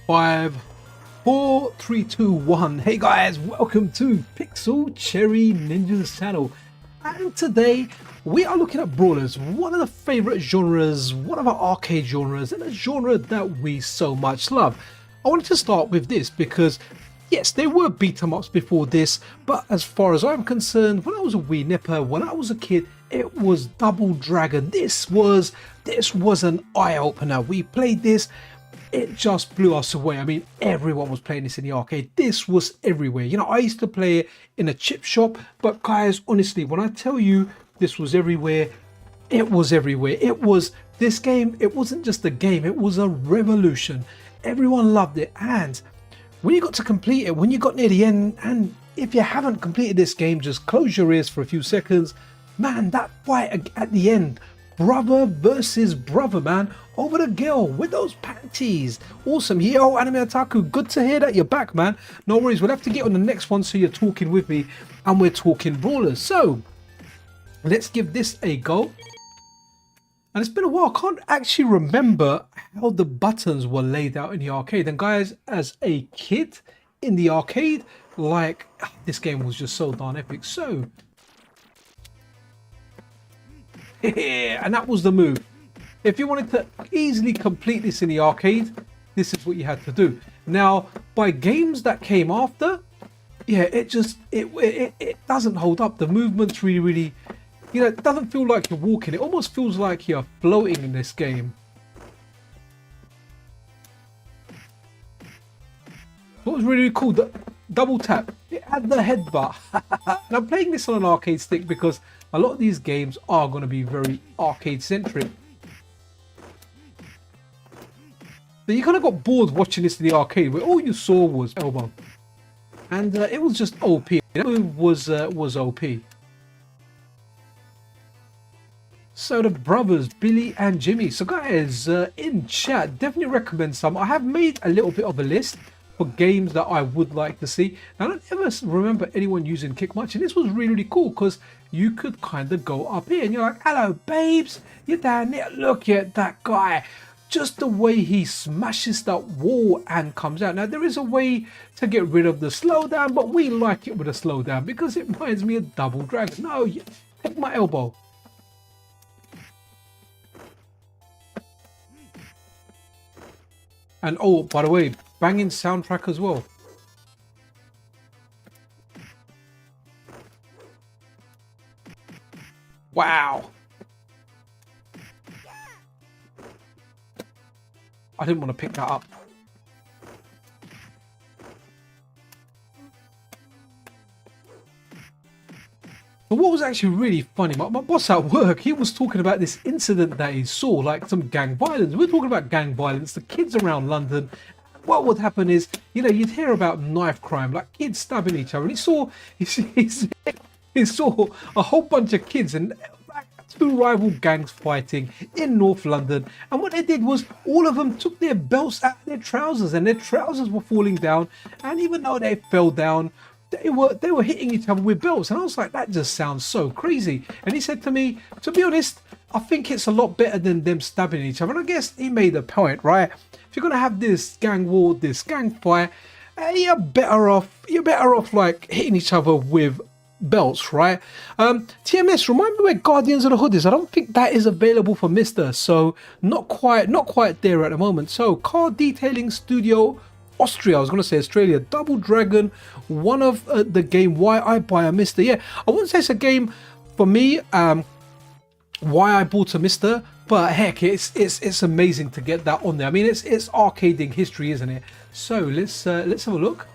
5, 4, 3, 2, 1. Hey guys, welcome to Pixel Cherry Ninja's channel. And today we are looking at Brawlers, one of the favorite genres, one of our arcade genres, and a genre that we so much love. I wanted to start with this because yes, there were beat 'em ups before this, but as far as I'm concerned, when I was a wee nipper, when I was a kid, it was Double Dragon. This was an eye-opener. We played this, it just blew us away. I mean, everyone was playing this in the arcade. This was everywhere. You know, I used to play it in a chip shop, but guys, honestly, when I tell you this was everywhere, it was everywhere. It was this game. It wasn't just a game, it was a revolution. Everyone loved it. And when you got to complete it, when you got near the end, and if you haven't completed this game, just close your ears for a few seconds. Man, that fight at the end, brother versus brother, man, over the girl with those panties. Awesome. Yo, Anime Otaku, good to hear that you're back, man. No worries, we'll have to get on the next one so you're talking with me and we're talking Brawlers. So let's give this a go. And it's been a while, I can't actually remember how the buttons were laid out in the arcade. And guys, as a kid in the arcade, like, this game was just so darn epic. So yeah, and that was the move. If you wanted to easily complete this in the arcade, this is what you had to do. Now, by games that came after, yeah, it doesn't hold up. The movement's really, you know, it doesn't feel like you're walking. It almost feels like you're floating in this game. What was really cool, the double tap, it had the headbutt. And I'm playing this on an arcade stick because a lot of these games are going to be very arcade centric. But you kind of got bored watching this in the arcade where all you saw was elbow. And it was just OP. That move was OP. So the brothers, Billy and Jimmy. So guys, in chat, definitely recommend some. I have made a little bit of a list for games that I would like to see. Now, I don't ever remember anyone using kick much, and this was really cool because you could kind of go up here and you're like, hello babes, you're down there, look at that guy. Just the way he smashes that wall and comes out. Now, there is a way to get rid of the slowdown, but we like it with a slowdown because it reminds me of Double Dragon. No, take my elbow. And oh, by the way, banging soundtrack as well. Wow. I didn't want to pick that up. But what was actually really funny, my boss at work, he was talking about this incident that he saw, like some gang violence. We're talking about gang violence, the kids around London. What would happen is, you know, you'd hear about knife crime, like kids stabbing each other. And he saw a whole bunch of kids and two rival gangs fighting in North London. And what they did was all of them took their belts out of their trousers and their trousers were falling down. And even though they fell down, they were hitting each other with belts. And I was like, that just sounds so crazy. And he said to me, to be honest, I think it's a lot better than them stabbing each other. And I guess he made a point, right? If you're gonna have this gang war, this gang fight, you're better off like hitting each other with belts, right? TMS, remind me where Guardians of the Hood is. I don't think that is available for MiSTer, so not quite there at the moment. So Car Detailing Studio Austria, I was going to say Australia, Double Dragon, one of the game Why I Buy a MiSTer. Yeah, I wouldn't say it's a game for me, why I bought a MiSTer, but heck, it's amazing to get that on there. I mean, it's arcading history, isn't it? So let's have a look.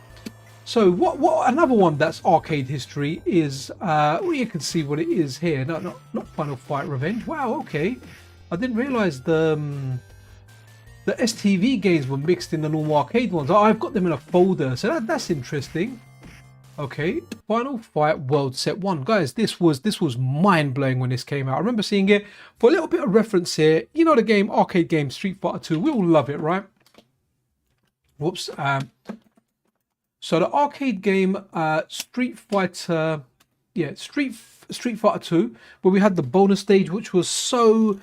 So what another one that's arcade history is, well, you can see what it is here. No, not Final Fight Revenge. Wow, okay. I didn't realize the STV games were mixed in the normal arcade ones. I've got them in a folder, so that's interesting. Okay, Final Fight World Set 1. Guys, this was mind-blowing when this came out. I remember seeing it. For a little bit of reference here, you know the game, arcade game Street Fighter 2. We all love it, right? Whoops. So the arcade game Street Fighter, yeah, Street Fighter 2, where we had the bonus stage, which was so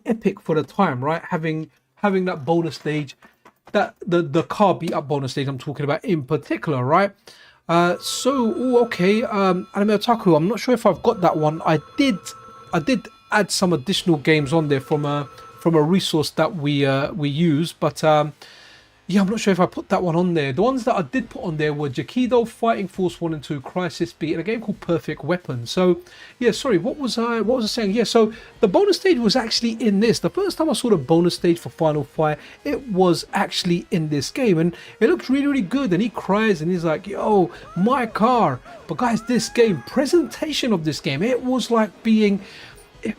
epic for the time, right? Having that bonus stage the car beat up bonus stage I'm talking about in particular, right? Okay, Anime Otaku, I'm not sure if I've got that one. I did add some additional games on there from a resource that we use, but yeah, I'm not sure if I put that one on there. The ones that I did put on there were Jakido, Fighting Force 1 and 2, Crisis Beat, and a game called Perfect Weapon. So, yeah, sorry, what was I saying? Yeah, so the bonus stage was actually in this. The first time I saw the bonus stage for Final Fight, it was actually in this game, and it looked really, really good. And he cries and he's like, yo, my car. But guys, this game, presentation of this game, it was like being...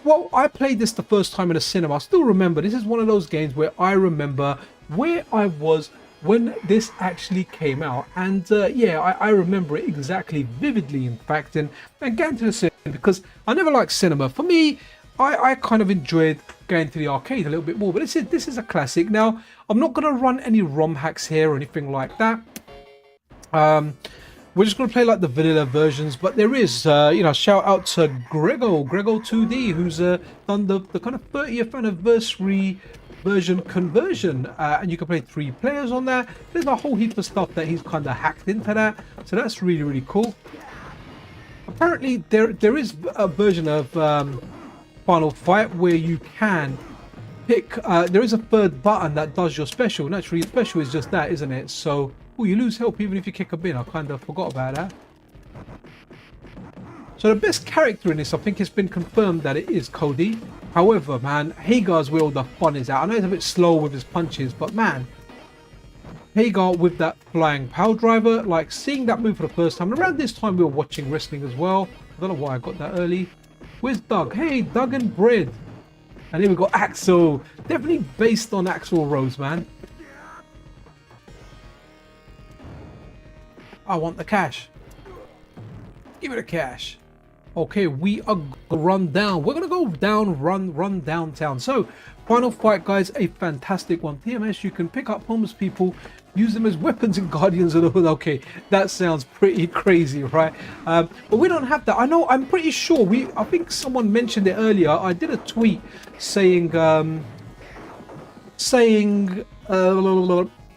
Well, I played this the first time in a cinema. I still remember, this is one of those games where I remember where I was when this actually came out, and yeah, I remember it exactly, vividly in fact, and getting to the cinema, because I never liked cinema. For me, I kind of enjoyed going to the arcade a little bit more, but this is a classic. Now, I'm not going to run any ROM hacks here or anything like that. We're just going to play like the vanilla versions, but there is, you know, shout out to Grego2D, who's done the kind of 30th anniversary version conversion, and you can play 3 players on that. There's a whole heap of stuff that he's kind of hacked into that, so that's really, really cool. Apparently, there is a version of Final Fight where you can pick, there is a third button that does your special. Naturally, your special is just that, isn't it? So, oh, you lose health even if you kick a bin. I kind of forgot about that. So the best character in this, I think it's been confirmed that it is Cody. However, man, Hagar's where all the fun is at. I know he's a bit slow with his punches, but man, Hagar with that flying power driver, like seeing that move for the first time. And around this time we were watching wrestling as well. I don't know why I got that early. Where's Doug? Hey, Doug and Bread. And here we got Axel. Definitely based on Axl Rose, man. I want the cash. Give me the cash. Okay, we are gonna run down. We're gonna go down, run downtown. So, Final Fight, guys, a fantastic one. TMS, you can pick up homeless people, use them as weapons in Guardians of the Hood. Okay, that sounds pretty crazy, right? But we don't have that. I know, I'm pretty sure I think someone mentioned it earlier. I did a tweet saying,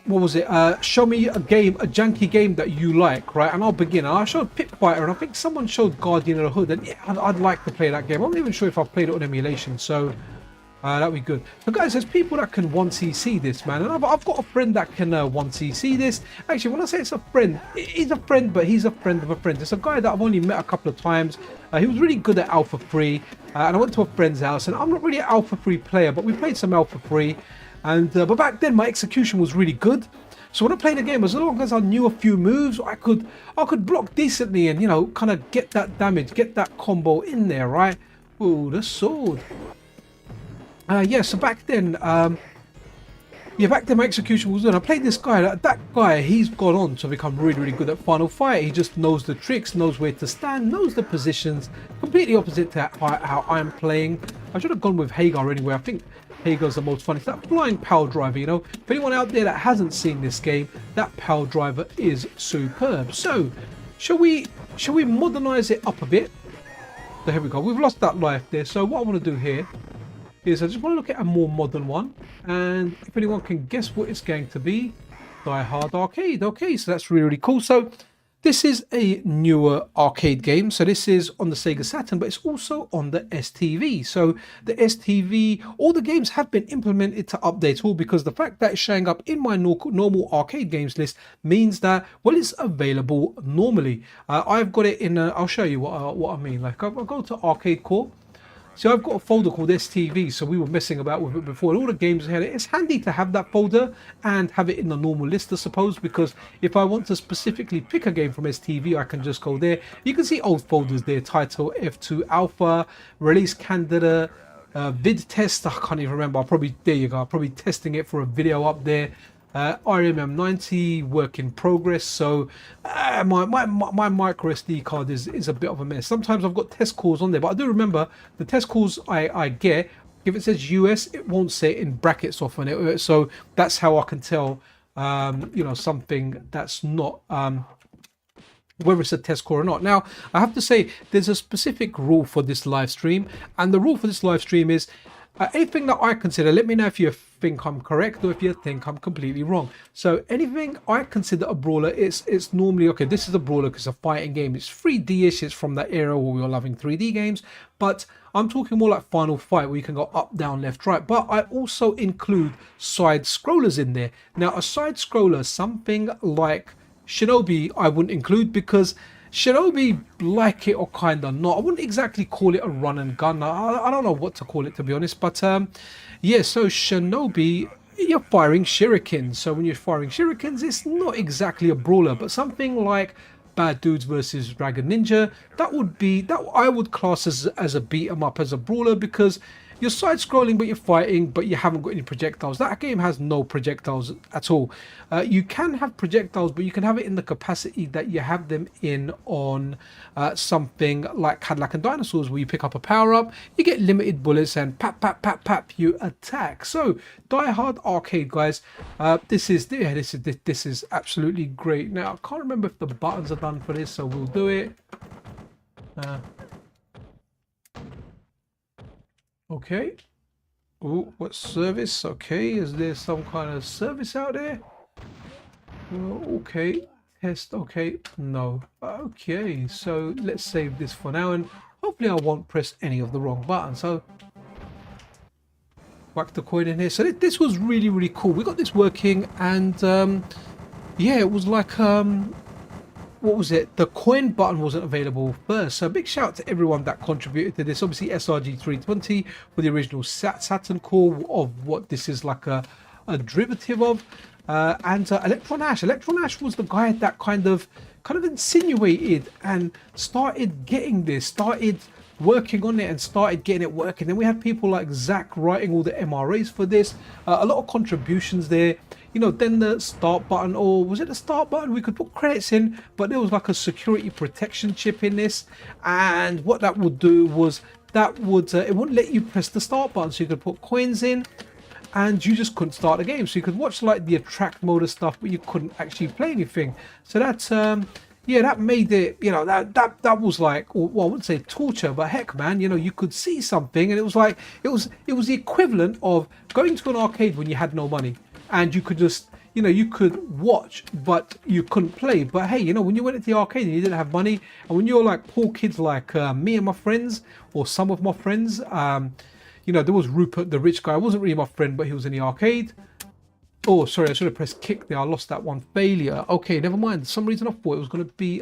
what was it? Show me a game, a janky game that you like, right? And I'll begin. I showed Pit Fighter, and I think someone showed Guardian of the Hood, and yeah, I'd like to play that game. I'm not even sure if I've played it on emulation, so that'd be good. So guys, there's people that can 1cc this, man, and I've got a friend that can 1cc this. Actually, when I say it's a friend, he's a friend, but he's a friend of a friend. It's a guy that I've only met a couple of times. He was really good at Alpha 3, and I went to a friend's house, and I'm not really an Alpha 3 player, but we played some Alpha 3. And but back then my execution was really good, so when I played the game, as long as I knew a few moves, I could block decently and, you know, kind of get that damage, get that combo in there, right? Ooh, the sword. Yeah, so back then, yeah, back then my execution was good. I played this guy, that guy, he's gone on to become really, really good at Final Fight. He just knows the tricks, knows where to stand, knows the positions, completely opposite to how I'm playing. I should have gone with Hagar anyway. I think Hagar's the most fun. It's that flying power driver, you know. If anyone out there that hasn't seen this game, that power driver is superb. So, shall we modernize it up a bit? So here we go. We've lost that life there. So what I want to do here is I just want to look at a more modern one, and if anyone can guess what it's going to be, Die Hard Arcade. Okay, so that's really, really cool. So this is a newer arcade game. So this is on the Sega Saturn, but it's also on the STV. So the STV, all the games have been implemented to update all, because the fact that it's showing up in my normal arcade games list means that, well, it's available normally. I've got it in, I'll show you what I mean. Like I'll go to Arcade Core. So I've got a folder called STV, so we were messing about with it before, and all the games had it. It's handy to have that folder and have it in the normal list, I suppose, because if I want to specifically pick a game from STV, I can just go there. You can see old folders there, title, F2 Alpha, release candidate, vid test, I can't even remember, there you go, I'm probably testing it for a video up there. RMM90 work in progress. So my micro SD card is a bit of a mess. Sometimes I've got test calls on there, but I do remember the test calls I get, if it says US, it won't say it in brackets often. So that's how I can tell you know, something that's not whether it's a test score or not. Now, I have to say, there's a specific rule for this live stream, and the rule for this live stream is Anything that I consider, let me know if you think I'm correct or if you think I'm completely wrong. So anything I consider a brawler, it's normally, okay, this is a brawler because it's a fighting game. It's 3D-ish, it's from that era where we were loving 3D games. But I'm talking more like Final Fight, where you can go up, down, left, right. But I also include side scrollers in there. Now, a side scroller, something like Shinobi, I wouldn't include, because Shinobi, like it or kind of not, I wouldn't exactly call it a run and gun. I don't know what to call it, to be honest. But yeah, so Shinobi, you're firing shurikens. So when you're firing shurikens, it's not exactly a brawler, but something like Bad Dudes versus Dragon Ninja, that would be, that I would class as a beat 'em up, as a brawler, because you're side scrolling but you're fighting, but you haven't got any projectiles. That game has no projectiles at all. You can have projectiles, but you can have it in the capacity that you have them in on something like Cadillac and Dinosaurs, where you pick up a power up, you get limited bullets, and pap pap pap pap, you attack. So Die Hard Arcade, guys, this is absolutely great. Now I can't remember if the buttons are done for this, so we'll do it. Okay. Oh, what service? Okay, is there some kind of service out there? Okay. Test. Okay. No. Okay. So let's save this for now, and hopefully I won't press any of the wrong buttons. So whack the coin in here. So this was really, really cool. We got this working, and yeah, it was like what was it? The coin button wasn't available first. So big shout out to everyone that contributed to this. Obviously SRG320 for the original Saturn core of what this is like a derivative of. And Electron Ash. Electron Ash was the guy that kind of insinuated and started getting this, started working on it and started getting it working. Then we had people like Zach writing all the MRAs for this. A lot of contributions there. You know, then the start button, or was it the start button? We could put credits in, but there was like a security protection chip in this. And what that would do was that would, it wouldn't let you press the start button. So you could put coins in and you just couldn't start the game. So you could watch like the attract mode stuff, but you couldn't actually play anything. So that's, yeah, that made it, you know, that was like, well, I wouldn't say torture, but heck, man, you know, you could see something, and it was like, it was the equivalent of going to an arcade when you had no money, and you could just, you know, you could watch, but you couldn't play. But hey, you know, when you went to the arcade and you didn't have money, and when you're like poor kids like me and my friends, or some of my friends, you know, there was Rupert, the rich guy, wasn't really my friend, but he was in the arcade. Oh, sorry, I should have pressed kick there. I lost that one. Failure. Okay, never mind. For some reason I thought it was going to be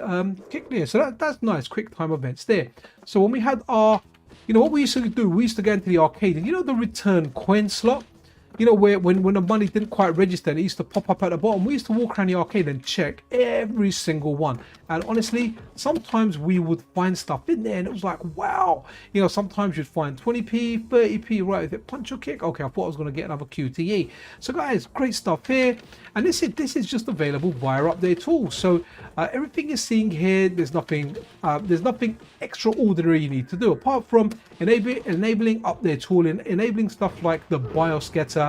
kick there. So that's nice. Quick time events there. So when we had our, you know, what we used to do, we used to go into the arcade, and you know the return coin slot? You know, where when the money didn't quite register and it used to pop up at the bottom, we used to walk around the arcade and check every single one. And honestly, sometimes we would find stuff in there and it was like, wow. You know, sometimes you'd find 20p, 30p, right? Is it punch or kick? Okay, I thought I was going to get another QTE. So guys, great stuff here. And this is just available via update tools. So everything you're seeing here, there's nothing extraordinary you need to do apart from enabling update tool and enabling stuff like the BIOS getter.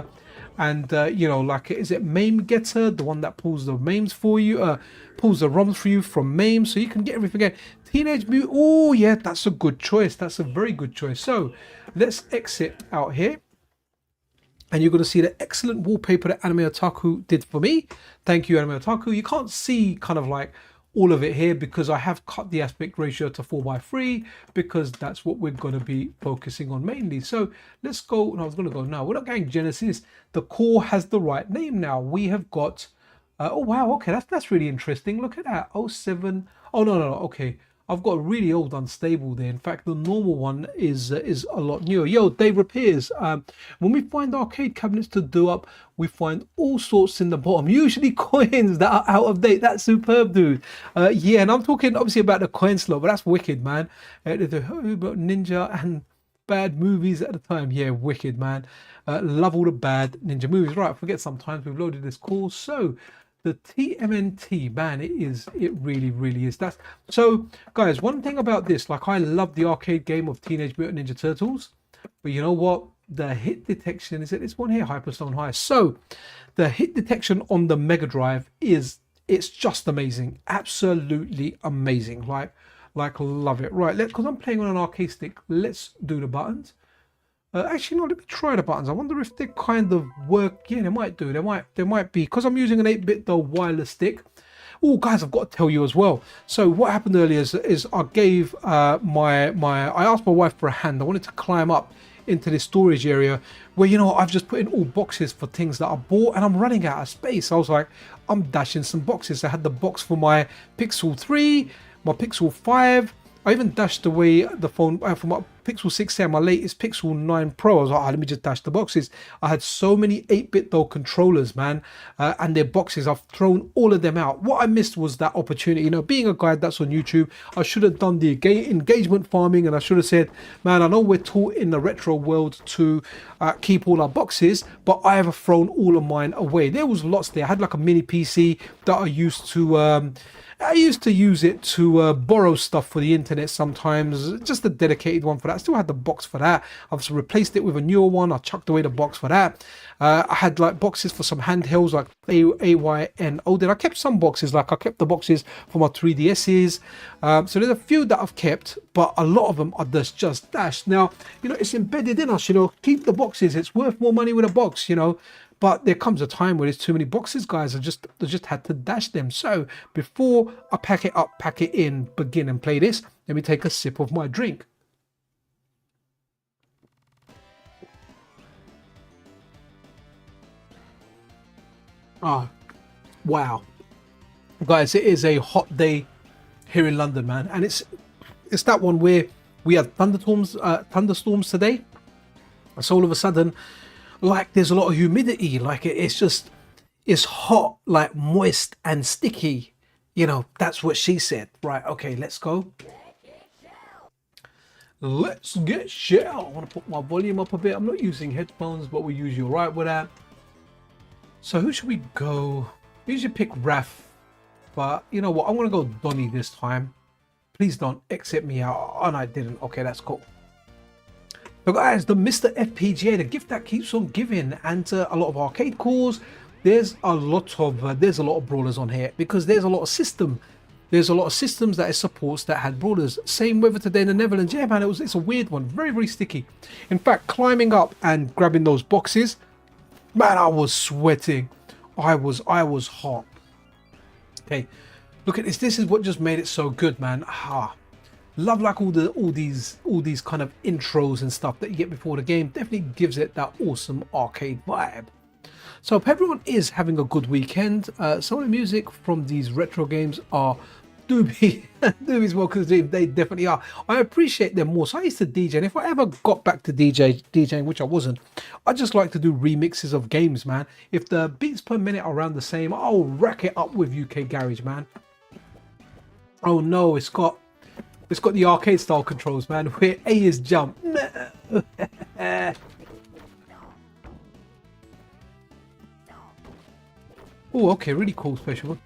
And you know, like, is it MAME getter, the one that pulls the MAMEs for you, pulls the ROMs for you from MAME, so you can get everything again. Teenage Mutant, oh yeah, that's a good choice. That's a very good choice. So let's exit out here, and you're going to see the excellent wallpaper that Anime Otaku did for me. Thank you, Anime Otaku. You can't see kind of like all of it here because I have cut the aspect ratio to 4:3 because that's what we're going to be focusing on mainly. So let's go. No, I was going to go now. We're not going Genesis. The core has the right name now. We have got oh wow, okay, that's really interesting. Look at that. 07. Oh no, okay, I've got a really old unstable there. In fact, the normal one is a lot newer. Yo, Dave Repairs. When we find arcade cabinets to do up, we find all sorts in the bottom, usually coins that are out of date. That's superb, dude. Yeah, and I'm talking obviously about the coin slot, but that's wicked, man. The Ninja and bad movies at the time. Yeah, wicked, man. Love all the bad ninja movies. Right, I forget sometimes we've loaded this course. So the TMNT, man, it really is. That's so, guys, one thing about this, like, I love the arcade game of Teenage Mutant Ninja Turtles, but you know what, the hit detection is this one here, Hyperstone High. So the hit detection on the Mega Drive it's just amazing, absolutely amazing. Like love it. Right, because I'm playing on an arcade stick, let's do the buttons. Actually, no, let me try the buttons. I wonder if they kind of work. Yeah, they might do. They might be, because I'm using an 8-bit though wireless stick. Oh, guys, I've got to tell you as well. So what happened earlier is I gave I asked my wife for a hand. I wanted to climb up into this storage area where, you know, I've just put in all boxes for things that I bought and I'm running out of space. I was like, I'm dashing some boxes. I had the box for my Pixel 3, my Pixel 5. I even dashed away the phone for my Pixel 6 and my latest Pixel 9 Pro. I was like, let me just dash the boxes. I had so many 8-bit though controllers, man, and their boxes. I've thrown all of them out. What I missed was that opportunity. You know, being a guy that's on YouTube, I should have done the engagement farming, and I should have said, man, I know we're taught in the retro world to keep all our boxes, but I have thrown all of mine away. There was lots there. I had like a mini PC that I used to use it to borrow stuff for the internet sometimes, just a dedicated one for that. I still had the box for that. I've replaced it with a newer one. I chucked away the box for that. I had like boxes for some handhelds like AYNO. I kept some boxes, like I kept the boxes for my 3DSs. So there's a few that I've kept, but a lot of them are just dashed. Now, you know, it's embedded in us, you know, keep the boxes. It's worth more money with a box, you know. But there comes a time where there's too many boxes, guys. I just had to dash them. So before I pack it up, pack it in, begin and play this, let me take a sip of my drink. Ah, wow. Guys, it is a hot day here in London, man. And it's that one where we had thunderstorms today. So all of a sudden, like there's a lot of humidity, like it's hot, like moist and sticky, you know. That's what she said. Right, okay, let's go. Let's get shell. I want to put my volume up a bit. I'm not using headphones, but we usually all right with that. So who should we go? We usually pick Raf, but you know what, I'm gonna go Donny this time. Please don't exit me out. Oh, no, I didn't. Okay, that's cool. So guys, the MiSTer FPGA, the gift that keeps on giving, and a lot of arcade cores. There's a lot of brawlers on here because there's a lot of systems that it supports that had brawlers. Same weather today in the Netherlands. Yeah, man, it's a weird one, very, very sticky. In fact, climbing up and grabbing those boxes, man, I was sweating. I was hot. Okay, look at this. This is what just made it so good, man. Love like all these kind of intros and stuff that you get before the game. Definitely gives it that awesome arcade vibe. So hope everyone is having a good weekend. Some of the music from these retro games are Doobie's Welcome to the Dream. They definitely are. I appreciate them more. So I used to DJ, and if I ever got back to DJing, which I wasn't, I just like to do remixes of games, man. If the beats per minute are around the same, I'll rack it up with UK Garage, man. Oh no, it's got the arcade style controls, man, where A is jump. Oh, okay, really cool special one.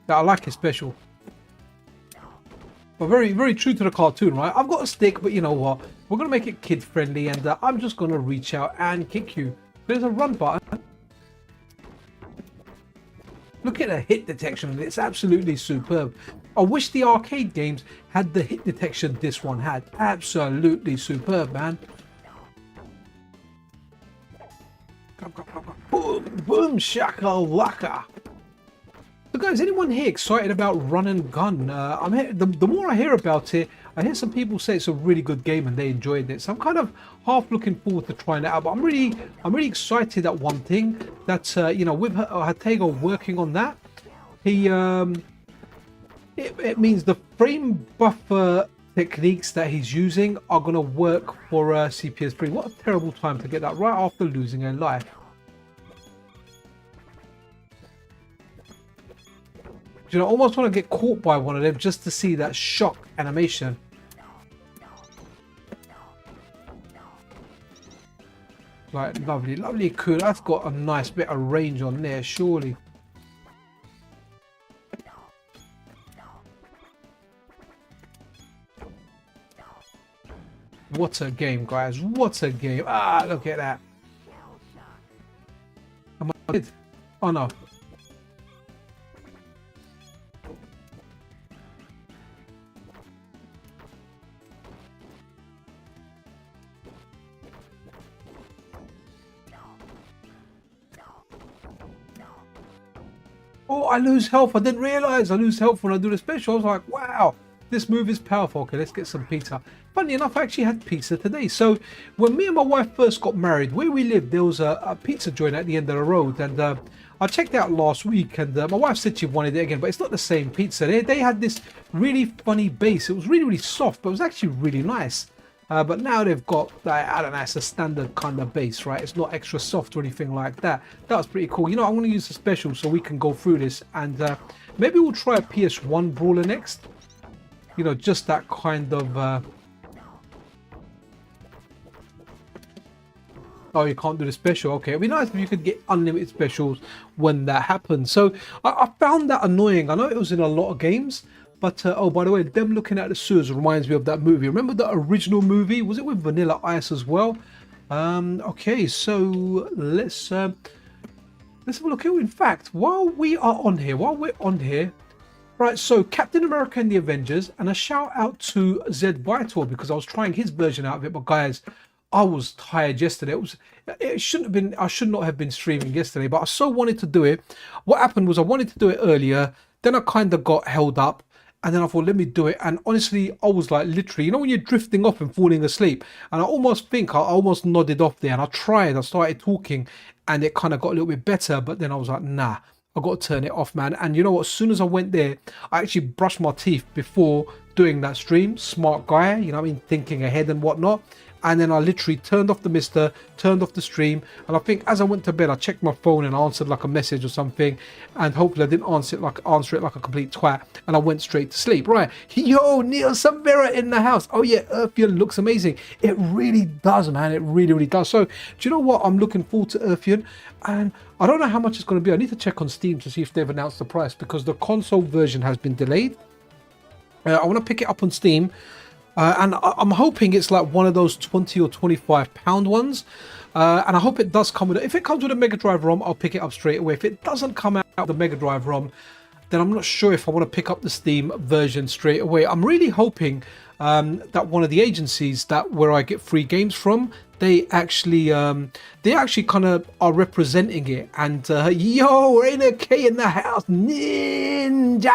Yeah, I like it special. But very, very true to the cartoon, right? I've got a stick, but you know what? We're going to make it kid friendly, and I'm just going to reach out and kick you. There's a run button. Look at the hit detection. It's absolutely superb. I wish the arcade games had the hit detection this one had. Absolutely superb, man. Boom, boom, shakalaka. So guys, anyone here excited about Run and Gun? I'm here, the more I hear about it, I hear some people say it's a really good game and they enjoyed it. So I'm kind of half looking forward to trying it out. But I'm really excited at one thing that you know, with Hatego working on that, he it means the frame buffer techniques that he's using are gonna work for CPS3. What a terrible time to get that right after losing a life. You know, almost want to get caught by one of them just to see that shock animation. Like, lovely, lovely, cool. That's got a nice bit of range on there, surely. What a game, guys. What a game. Ah, look at that. Am I dead? Oh, no. Oh, I lose health. I didn't realize I lose health when I do the special. I was like, wow, this move is powerful. Okay, let's get some pizza. Funny enough, I actually had pizza today. So when me and my wife first got married, where we lived, there was a pizza joint at the end of the road. And I checked out last week, and my wife said she wanted it again, but it's not the same pizza. They had this really funny base. It was really, really soft, but it was actually really nice. But now they've got, I don't know, it's a standard kind of base, right? It's not extra soft or anything like that. That was pretty cool. You know, I'm going to use the special so we can go through this. And maybe we'll try a PS1 brawler next. You know, just that kind of... Oh, you can't do the special. Okay, it'd be nice if you could get unlimited specials when that happens. So I found that annoying. I know it was in a lot of games. But, oh, by the way, them looking at the sewers reminds me of that movie. Remember the original movie? Was it with Vanilla Ice as well? Okay, so let's have a look here. In fact, while we're on here, right, so Captain America and the Avengers, and a shout out to Zed Vitor because I was trying his version out of it. But guys, I was tired yesterday. I should not have been streaming yesterday, but I so wanted to do it. What happened was I wanted to do it earlier, then I kind of got held up. And then I thought, let me do it. And honestly, I was like literally, you know, when you're drifting off and falling asleep. And I almost nodded off there. And I started talking and it kind of got a little bit better. But then I was like, nah, I got to turn it off, man. And you know what? As soon as I went there, I actually brushed my teeth before doing that stream. Smart guy, you know what I mean? Thinking ahead and whatnot. And then I literally turned off the MiSTer, turned off the stream. And I think as I went to bed, I checked my phone and answered like a message or something. And hopefully I didn't answer it like a complete twat. And I went straight to sleep. Right. Yo, Neil Samvera in the house. Oh yeah, Earthian looks amazing. It really does, man. It really, really does. So do you know what? I'm looking forward to Earthian. And I don't know how much it's going to be. I need to check on Steam to see if they've announced the price because the console version has been delayed. I want to pick it up on Steam. And I'm hoping it's like one of those 20 or 25 pound ones. And I hope it does come with it. If it comes with a Mega Drive ROM, I'll pick it up straight away. If it doesn't come out with the Mega Drive ROM, then I'm not sure if I want to pick up the Steam version straight away. I'm really hoping that one of the agencies where I get free games from, they actually kind of are representing it. And yo, we're in a K in the house, ninja.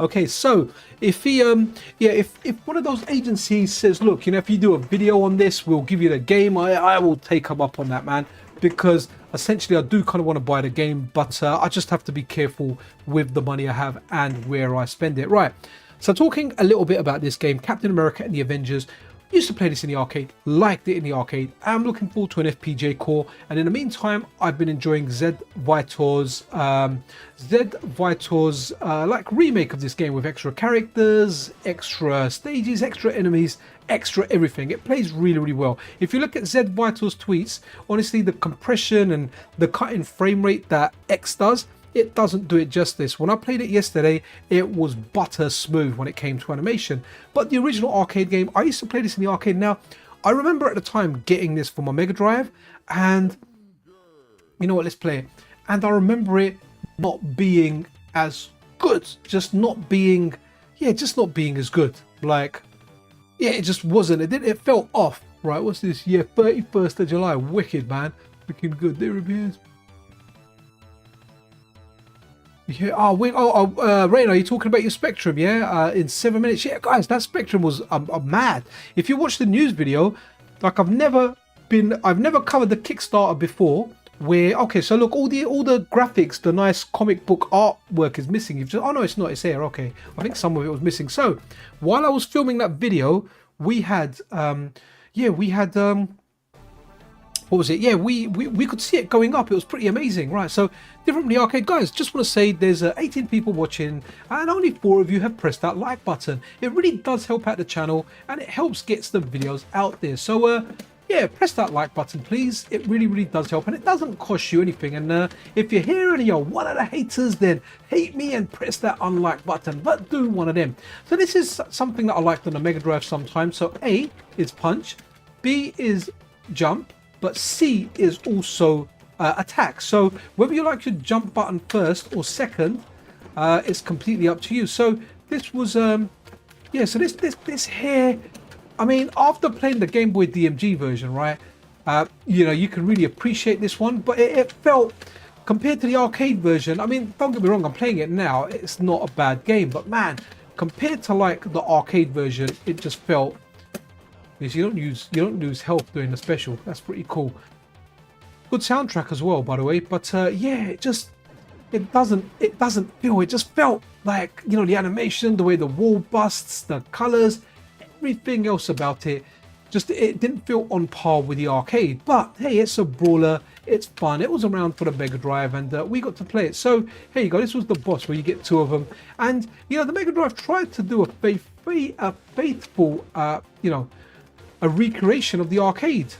Okay, so if if one of those agencies says, look, you know, if you do a video on this, we'll give you the game, I will take them up on that, man, because essentially I do kind of want to buy the game, but I just have to be careful with the money I have and where I spend it. Right, so talking a little bit about this game, Captain America and the Avengers. Used to play this in the arcade, liked it in the arcade. I'm looking forward to an FPGA core, and in the meantime, I've been enjoying Zed Vitor's like remake of this game with extra characters, extra stages, extra enemies, extra everything. It plays really, really well. If you look at Zed Vitor's tweets, honestly, the compression and the cut-in frame rate that X does, it doesn't do it justice. When I played it yesterday, it was butter smooth when it came to animation. But the original arcade game, I used to play this in the arcade. Now, I remember at the time getting this for my Mega Drive, and you know what, let's play it. And I remember it not being as good, just not being as good. Like, yeah, it just wasn't. It felt off. Right, what's this? Yeah, 31st of July, wicked, man. Looking good. There it is. Yeah, Rain, are you talking about your Spectrum? Yeah, in 7 minutes. Yeah, guys, that Spectrum was mad. If you watch the news video, like I've never covered the Kickstarter before. Where okay, so look, all the graphics, the nice comic book artwork is missing. You've just oh no, it's not. It's here. Okay, I think some of it was missing. So while I was filming that video, we had what was it? Yeah, we could see it going up. It was pretty amazing, right? So different from the arcade, guys. Just want to say there's 18 people watching, and only 4 of you have pressed that like button. It really does help out the channel, and it helps get the videos out there. So yeah, press that like button, please. It really, really does help, and it doesn't cost you anything. And if you're here and you're one of the haters, then hate me and press that unlike button, but do one of them. So this is something that I liked on the Mega Drive sometimes. So A is punch, B is jump, but C is also attack. So whether you like your jump button first or second, it's completely up to you. So this was yeah, so this here, I mean, after playing the Game Boy DMG version, right, you know, you can really appreciate this one, but it felt compared to the arcade version, I mean, don't get me wrong, I'm playing it now. It's not a bad game, but man, compared to like the arcade version, it just felt. Because you don't lose health during the special. That's pretty cool. Good soundtrack as well, by the way. But yeah, it just it doesn't feel. It just felt like, you know, the animation, the way the wall busts, the colors, everything else about it. Just it didn't feel on par with the arcade. But hey, it's a brawler. It's fun. It was around for the Mega Drive, and we got to play it. So here you go. This was the boss where you get two of them, and you know the Mega Drive tried to do a faithful, you know, a recreation of the arcade.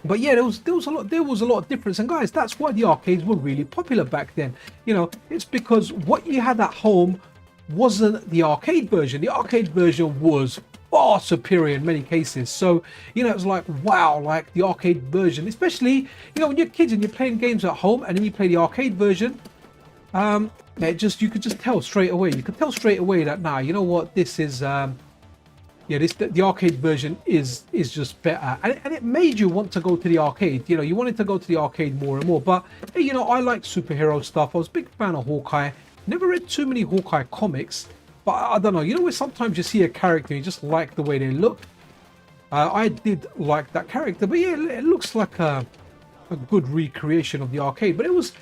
But yeah, there was a lot of difference, and guys, that's why the arcades were really popular back then. You know, it's because what you had at home wasn't the arcade version. The arcade version was far superior in many cases. So you know, it was like, wow, like the arcade version, especially, you know, when you're kids and you're playing games at home and then you play the arcade version, you could just tell straight away. You could tell straight away that, nah, you know what, this is yeah, the arcade version is just better, and it made you want to go to the arcade. You know, you wanted to go to the arcade more and more. But hey, you know, I like superhero stuff. I was a big fan of Hawkeye. Never read too many Hawkeye comics, but I don't know. You know, where sometimes you see a character, you just like the way they look. I did like that character, but yeah, it looks like a good recreation of the arcade. But there was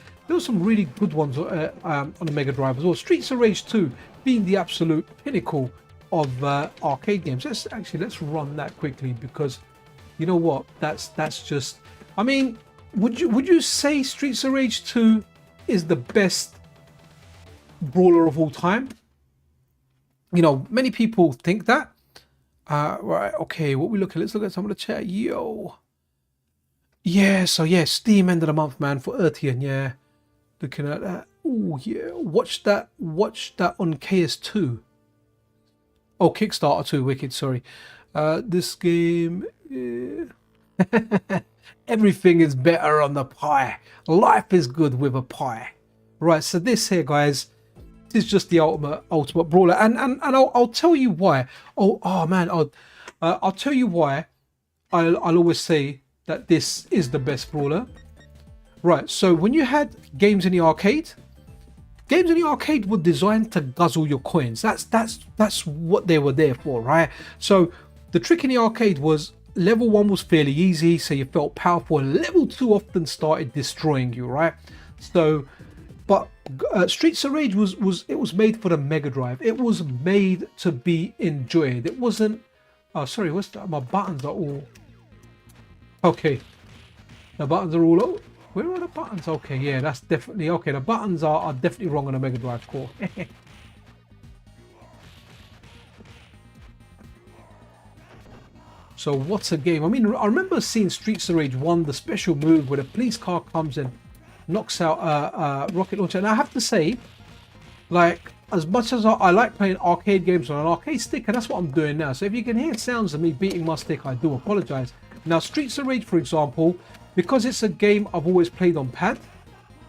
some really good ones on the Mega Drive as well. Streets of Rage 2 being the absolute pinnacle of arcade games. Let's run that quickly, because you know what, that's just, I mean, would you say Streets of Rage 2 is the best brawler of all time? You know, many people think that. Right, okay, what we look at, let's look at some of the chat. Yo, yeah, so yeah, Steam end of the month, man, for Earthian. Yeah, looking at that. Oh yeah, watch that on KS2. Oh, Kickstarter too, wicked, sorry. This game... Everything is better on the pie. Life is good with a pie. Right, so this here, guys, is just the ultimate brawler. And I'll tell you why. Oh man, I'll tell you why I'll always say that this is the best brawler. Right, so when you had games in the arcade... Games in the arcade were designed to guzzle your coins. That's what they were there for, right? So the trick in the arcade was level 1 was fairly easy, so you felt powerful, and level 2 often started destroying you, right? So, but Streets of Rage was made for the Mega Drive. It was made to be enjoyed. It wasn't. Oh, sorry, what's that? My buttons are all. Okay, the buttons are all. Where are the buttons? Okay, yeah, that's definitely okay. The buttons are definitely wrong on the Mega Drive core. So what's a game? I mean, I remember seeing Streets of Rage 1, the special move where the police car comes and knocks out a rocket launcher. And I have to say, like, as much as I like playing arcade games on an arcade stick, and that's what I'm doing now. So if you can hear sounds of me beating my stick, I do apologize. Now, Streets of Rage, for example, because it's a game I've always played on pad,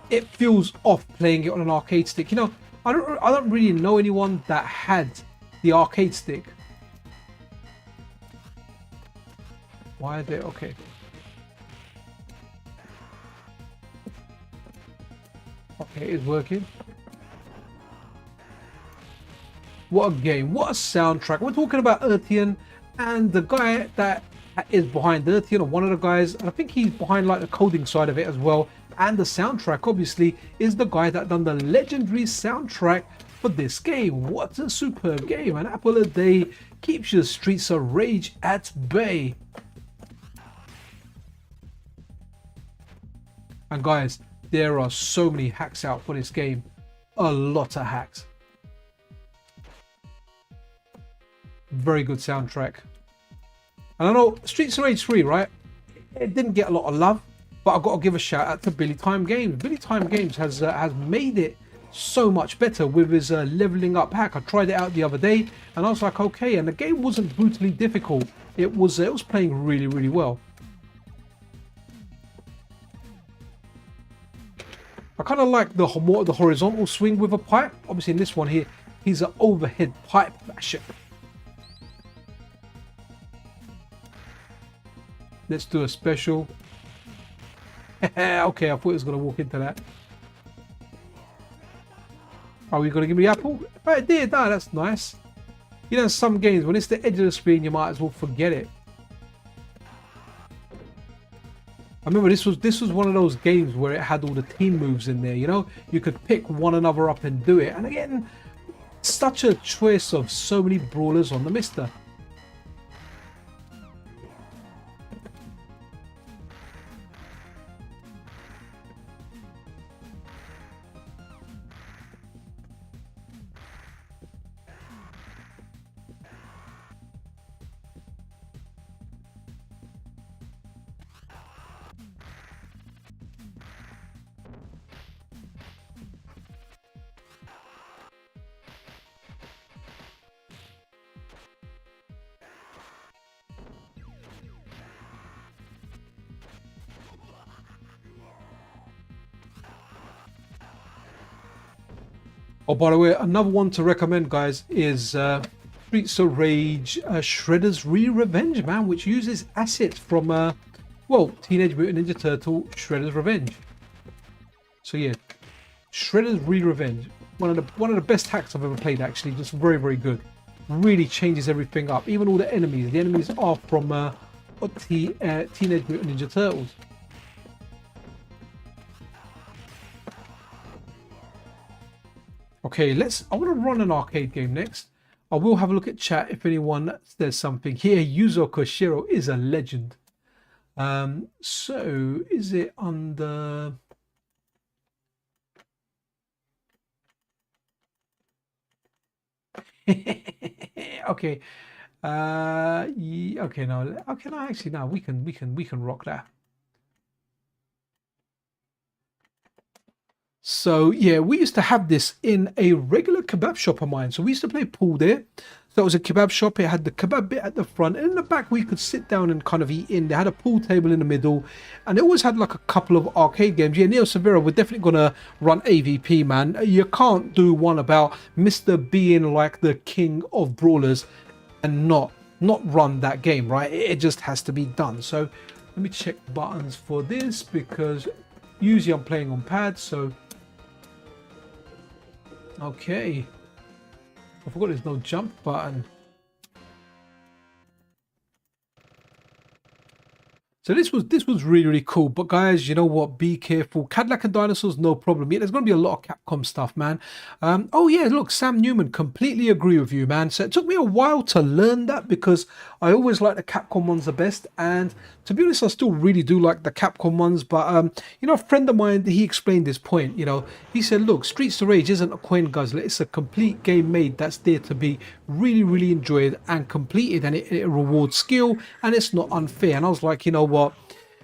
it feels off playing it on an arcade stick. You know, I don't really know anyone that had the arcade stick. Why are they okay? Okay, it's working. What a game! What a soundtrack! We're talking about Earthian, and the guy that is behind Earthian, or one of the guys, and I think he's behind like the coding side of it as well, and the soundtrack obviously is the guy that done the legendary soundtrack for this game. What a superb game! An apple a day keeps your Streets of Rage at bay. And guys, there are so many hacks out for this game, a lot of hacks. Very good soundtrack. And I know Streets of Rage 3, right? It didn't get a lot of love, but I've got to give a shout out to Billy Time Games. Billy Time Games has made it so much better with his leveling up hack. I tried it out the other day, and I was like, okay. And the game wasn't brutally difficult. It was playing really, really well. I kind of like the horizontal swing with a pipe. Obviously, in this one here, he's an overhead pipe basher. Let's do a special. Okay, I thought he was going to walk into that. Are you going to give me the apple? Oh, it did. No, that's nice. You know, some games, when it's the edge of the screen, you might as well forget it. I remember this was one of those games where it had all the team moves in there, you know? You could pick one another up and do it. And again, such a choice of so many brawlers on the MiSTer. Oh, by the way, another one to recommend, guys, is Streets of Rage Shredder's Re-Revenge, man, which uses assets from, well, Teenage Mutant Ninja Turtle Shredder's Revenge. So yeah, Shredder's Re-Revenge, one of the best hacks I've ever played, actually. Just very, very good. Really changes everything up. Even all the enemies. The enemies are from Teenage Mutant Ninja Turtles. Okay, I want to run an arcade game next. I will have a look at chat if anyone says something. Here, Yuzo Koshiro is a legend. So, is it under... Okay. Okay, no. Okay, no, actually, no, we can rock that. So yeah, we used to have this in a regular kebab shop of mine. So we used to play pool there. So that was a kebab shop. It had the kebab bit at the front, and in the back we could sit down and kind of eat in. They had a pool table in the middle, and it always had like a couple of arcade games. Yeah, Neo Severa, we're definitely gonna run AVP, man. You can't do one about MiSTer being like the king of brawlers and not run that game, right? It just has to be done. So let me check buttons for this, because usually I'm playing on pad, so okay. I forgot there's no jump button. So this was really, really cool. But guys, you know what? Be careful. Cadillac and Dinosaurs, no problem. Yeah, there's going to be a lot of Capcom stuff, man. Oh yeah, look, Sam Newman, completely agree with you, man. So it took me a while to learn that, because I always like the Capcom ones the best. And to be honest, I still really do like the Capcom ones. But, you know, a friend of mine, he explained this point, you know. He said, look, Streets of Rage isn't a coin guzzler. It's a complete game made that's there to be really, really enjoyed and completed. And it rewards skill, and it's not unfair. And I was like, you know what?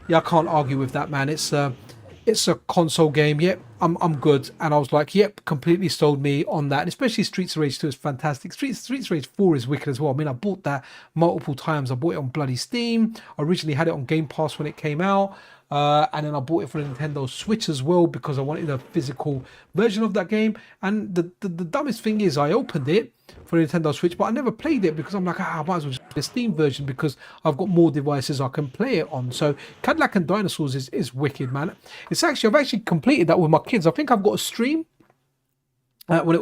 Yeah, I can't argue with that, man. It's a console game. Yep, I'm good. And I was like, yep, completely sold me on that. And especially Streets of Rage 2 is fantastic. Streets of Rage 4 is wicked as well. I mean, I bought that multiple times. I bought it on bloody Steam. I originally had it on Game Pass when it came out. And then I bought it for the Nintendo Switch as well, because I wanted a physical version of that game. And the dumbest thing is, I opened it for the Nintendo Switch, but I never played it, because I'm like, I might as well just play the Steam version, because I've got more devices I can play it on. So Cadillac and Dinosaurs is wicked, man. I've actually completed that with my kids. I think I've got a stream. When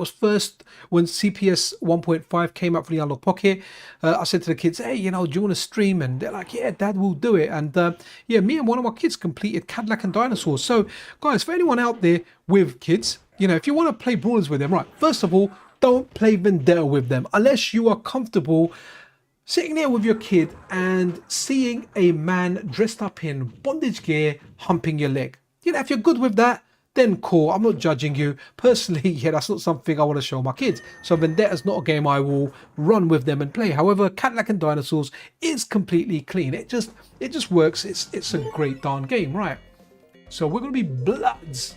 CPS 1.5 came out for the Unlock Pocket, I said to the kids, hey, you know, do you want to stream? And they're like, yeah, Dad, we'll do it. And yeah, me and one of my kids completed Cadillac and Dinosaurs. So guys, for anyone out there with kids, you know, if you want to play Brawlers with them, right, first of all, don't play Vendetta with them unless you are comfortable sitting there with your kid and seeing a man dressed up in bondage gear humping your leg. You know, if you're good with that, then cool. I'm not judging you. Personally, yeah, that's not something I want to show my kids. So Vendetta's not a game I will run with them and play. However, Cadillac and Dinosaurs is completely clean. It just works. It's a great darn game, right? So we're going to be Bloods.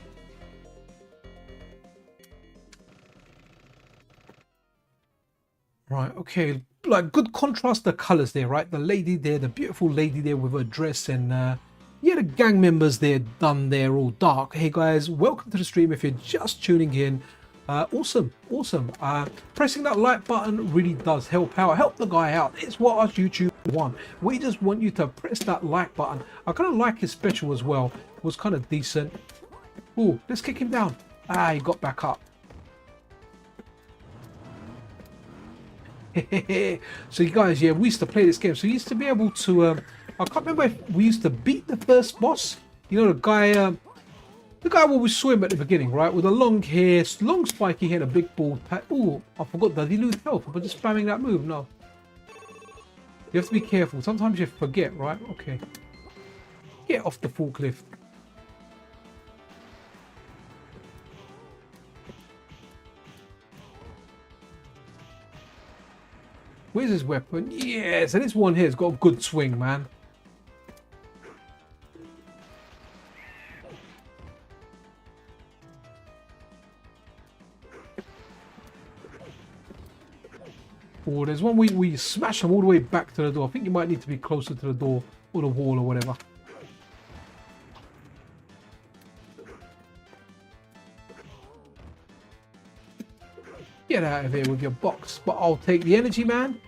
Right, okay. Like, good contrast, the colors there, right? The lady there, the beautiful lady there with her dress, and yeah, the gang members there done there all dark. Hey guys, welcome to the stream if you're just tuning in. Awesome. Pressing that like button really does help out. Help the guy out. It's what us YouTubers one. We just want you to press that like button. I kind of like his special as well. It was kind of decent. Oh, let's kick him down. Ah, he got back up. So you guys, yeah, we used to play this game. So we used to be able to, I can't remember if we used to beat the first boss. You know, the guy where we saw him at the beginning, right? With the long hair, long spiky hair, and a big bald pat. Oh, I forgot. Did he lose health? But just spamming that move? No. You have to be careful. Sometimes you forget, right? Okay. Get off the forklift. Where's his weapon? Yes, and this one here has got a good swing, man. Oh, there's one we smash them all the way back to the door. I think you might need to be closer to the door or the wall or whatever. Get out of here with your box, but I'll take the energy, man.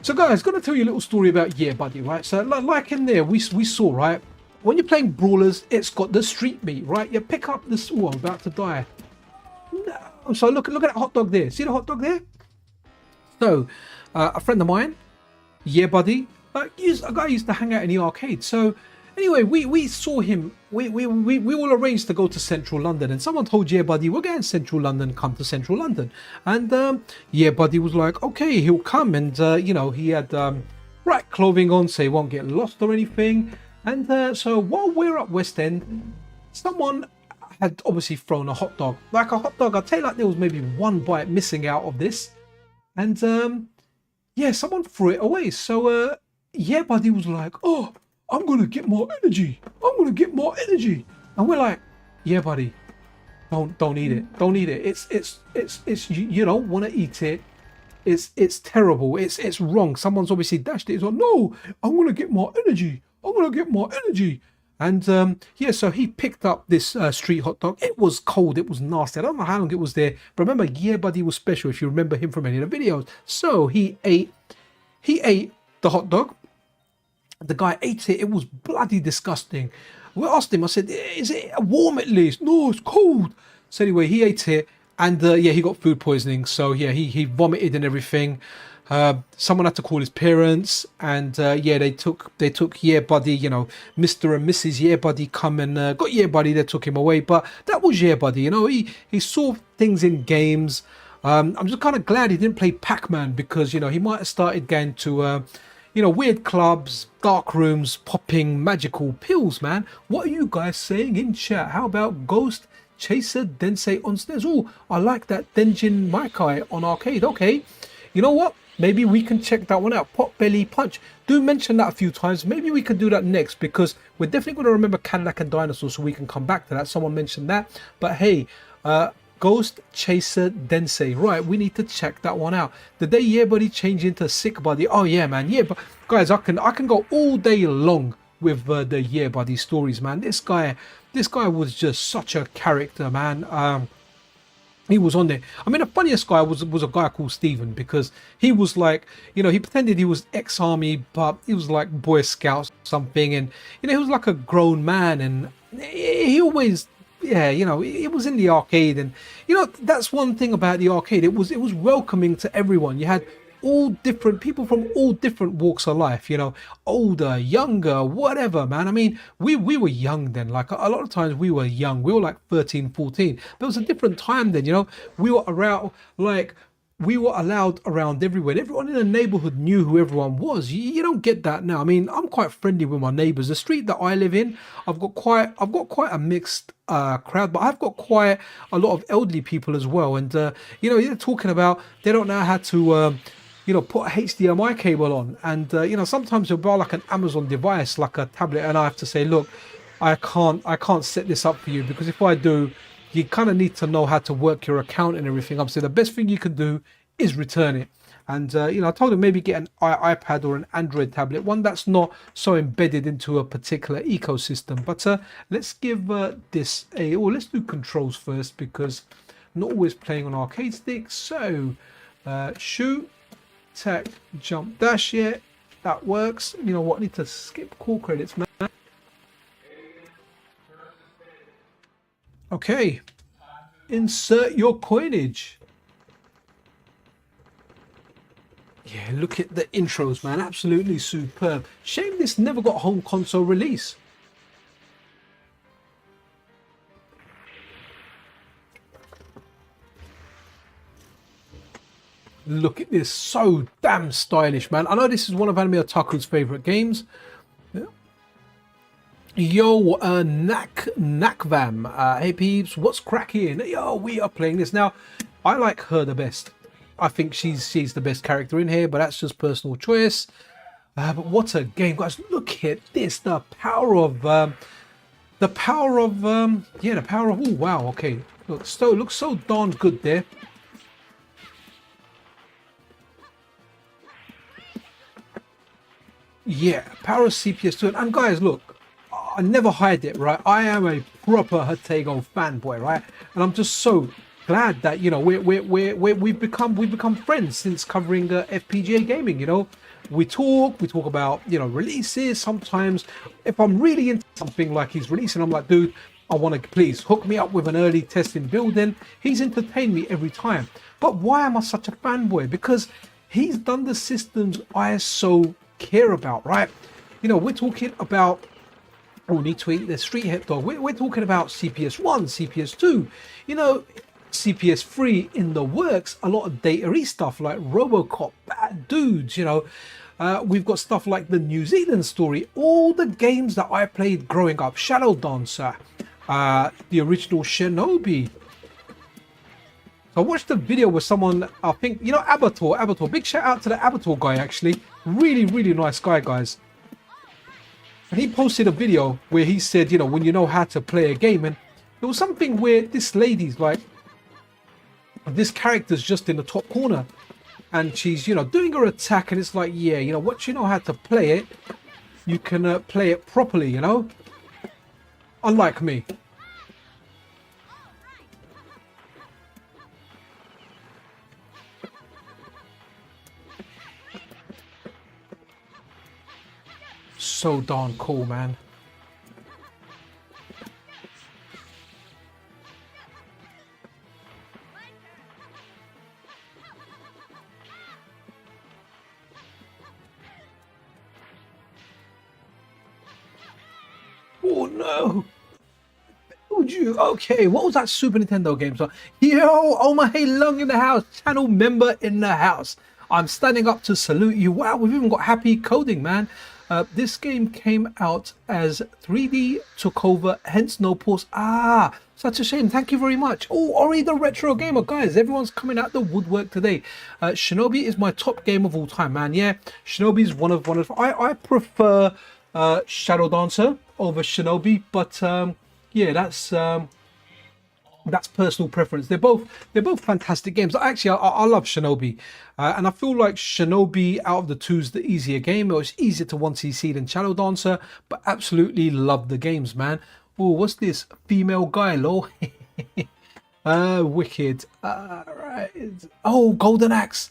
So guys, gonna tell you a little story about Yeah Buddy, right? So like in there, we saw, right? When you're playing Brawlers, it's got the street meat, right? You pick up this. Oh, I'm about to die. No. So look at that hot dog there. See the hot dog there? So a friend of mine, Yeah Buddy, a guy used to hang out in the arcade. So anyway, we saw him. We all arranged to go to Central London, and someone told Yeah Buddy, we're going to Central London, come to Central London. And Yeah Buddy was like, okay, he'll come. And you know, he had right clothing on, so he won't get lost or anything. And so while we're at West End, someone had obviously thrown a hot dog. Like a hot dog, I'd say like there was maybe one bite missing out of this. And yeah, someone threw it away. So Yeah Buddy was like, oh, I'm gonna get more energy. I'm gonna get more energy. And we're like, yeah, buddy, don't eat it. Don't eat it. It's you don't want to eat it. It's terrible. It's wrong. Someone's obviously dashed it. He's like, no, I'm gonna get more energy. I'm gonna get more energy. And yeah, so he picked up this street hot dog. It was cold. It was nasty. I don't know how long it was there. But remember, Yeah Buddy was special if you remember him from any of the videos. So he ate the hot dog. The guy ate it. It was bloody disgusting. We asked him, I said, is it warm at least? No, it's cold. So anyway, he ate it. And yeah, he got food poisoning. So yeah, he vomited and everything. Someone had to call his parents. And yeah, they took Yeah Buddy, you know, Mr. and Mrs. Yeah Buddy come and got Yeah Buddy. They took him away. But that was Yeah Buddy. You know, he saw things in games. I'm just kind of glad he didn't play Pac-Man, because, you know, he might have started going to... you know, weird clubs, dark rooms, popping magical pills, man. What are you guys saying in chat? How about Ghost Chaser Densei on stairs? Oh, I like that Denjin Maikai on arcade. Okay, you know what? Maybe we can check that one out. Pot Belly Punch. Do mention that a few times. Maybe we can do that next, because we're definitely going to remember Cadillac and Dinosaurs, so we can come back to that. Someone mentioned that. But hey, Ghost Chaser Densei. Right, we need to check that one out. Did they Yeah Buddy change into Sick Buddy? Oh yeah, man. Yeah, but guys, I can go all day long with the Yeah Buddy stories, man. This guy was just such a character, man. He was on there. I mean, the funniest guy was a guy called Steven, because he was like, you know, he pretended he was ex-army, but he was like Boy Scouts or something, and you know, he was like a grown man, and he always... yeah, you know, it was in the arcade, and you know, that's one thing about the arcade. It was welcoming to everyone. You had all different people from all different walks of life, you know, older, younger, whatever, man. I mean, we were young then. Like a lot of times we were young. We were like 13, 14. But it was a different time then, you know. We were around, like, we were allowed around everywhere. Everyone in the neighborhood knew who everyone was. You don't get that now. I mean, I'm quite friendly with my neighbors. The street that I live in, I've got quite a mixed crowd, but I've got quite a lot of elderly people as well. And you know, they're talking about they don't know how to you know, put a HDMI cable on. And you know, sometimes they'll buy like an Amazon device, like a tablet, and I have to say, look, I can't set this up for you, because if I do, you kind of need to know how to work your account and everything. I'm saying the best thing you can do is return it. And you know, I told him maybe get an iPad or an Android tablet, one that's not so embedded into a particular ecosystem. But let's give this a... well, let's do controls first, because I'm not always playing on arcade sticks. So shoot, attack, jump, dash. Yeah, that works. You know what? I need to skip call credits, man. Okay. Insert your coinage. Yeah, look at the intros, man. Absolutely superb. Shame this never got home console release. Look at this. So damn stylish, man. I know this is one of Anime Otaku's favorite games. Yeah. Yo, Nakvam. Hey, peeps. What's cracking? Yo, we are playing this. Now, I like her the best. I think she's the best character in here, but that's just personal choice. But what a game, guys! Look at this. The power of yeah, the power of oh wow, okay. Looks so darn good there. Yeah, power of CPS2. And guys, look, I never hide it, right? I am a proper Hatego fanboy, right? And I'm just so glad that, you know, we've become friends since covering FPGA gaming. You know, we talk about, you know, releases. Sometimes if I'm really into something like he's releasing, I'm like, dude, I want to, please hook me up with an early testing build. And he's entertained me every time. But why am I such a fanboy? Because he's done the systems I so care about, right? You know, we're talking about, oh, need to eat the street hip dog. We're talking about CPS1, CPS2, you know, CPS3 in the works, a lot of data-y stuff like Robocop, Bad Dudes, you know. We've got stuff like the New Zealand story, all the games that I played growing up, Shadow Dancer, the original Shinobi. I watched a video with someone, I think, you know, Abator, big shout out to the Abator guy, actually. Really nice guy, guys. And he posted a video where he said, you know, when you know how to play a game, and it was something where this lady's like, this character's just in the top corner and she's, you know, doing her attack, and it's like, yeah, you know, once you know how to play it, you can play it properly, you know, unlike me. So darn cool, man. Oh no! Would you? Okay, what was that Super Nintendo game? So, yo, O.M.A.Hei-Long in the house, channel member in the house. I'm standing up to salute you. Wow, we've even got happy coding, man. This game came out as 3D, took over, hence no pause. Ah, such a shame. Thank you very much. Oh, Ori the Retro Gamer. Guys, everyone's coming out the woodwork today. Shinobi is my top game of all time, man. Yeah, Shinobi is one of I prefer Shadow Dancer over Shinobi, but yeah, that's personal preference. They're both fantastic games. Actually, I love Shinobi, and I feel like Shinobi out of the two is the easier game. It was easier to 1cc than Shadow Dancer, but absolutely love the games, man. Oh, what's this? Female guy, lol. Wicked. Right. Oh, Golden Axe.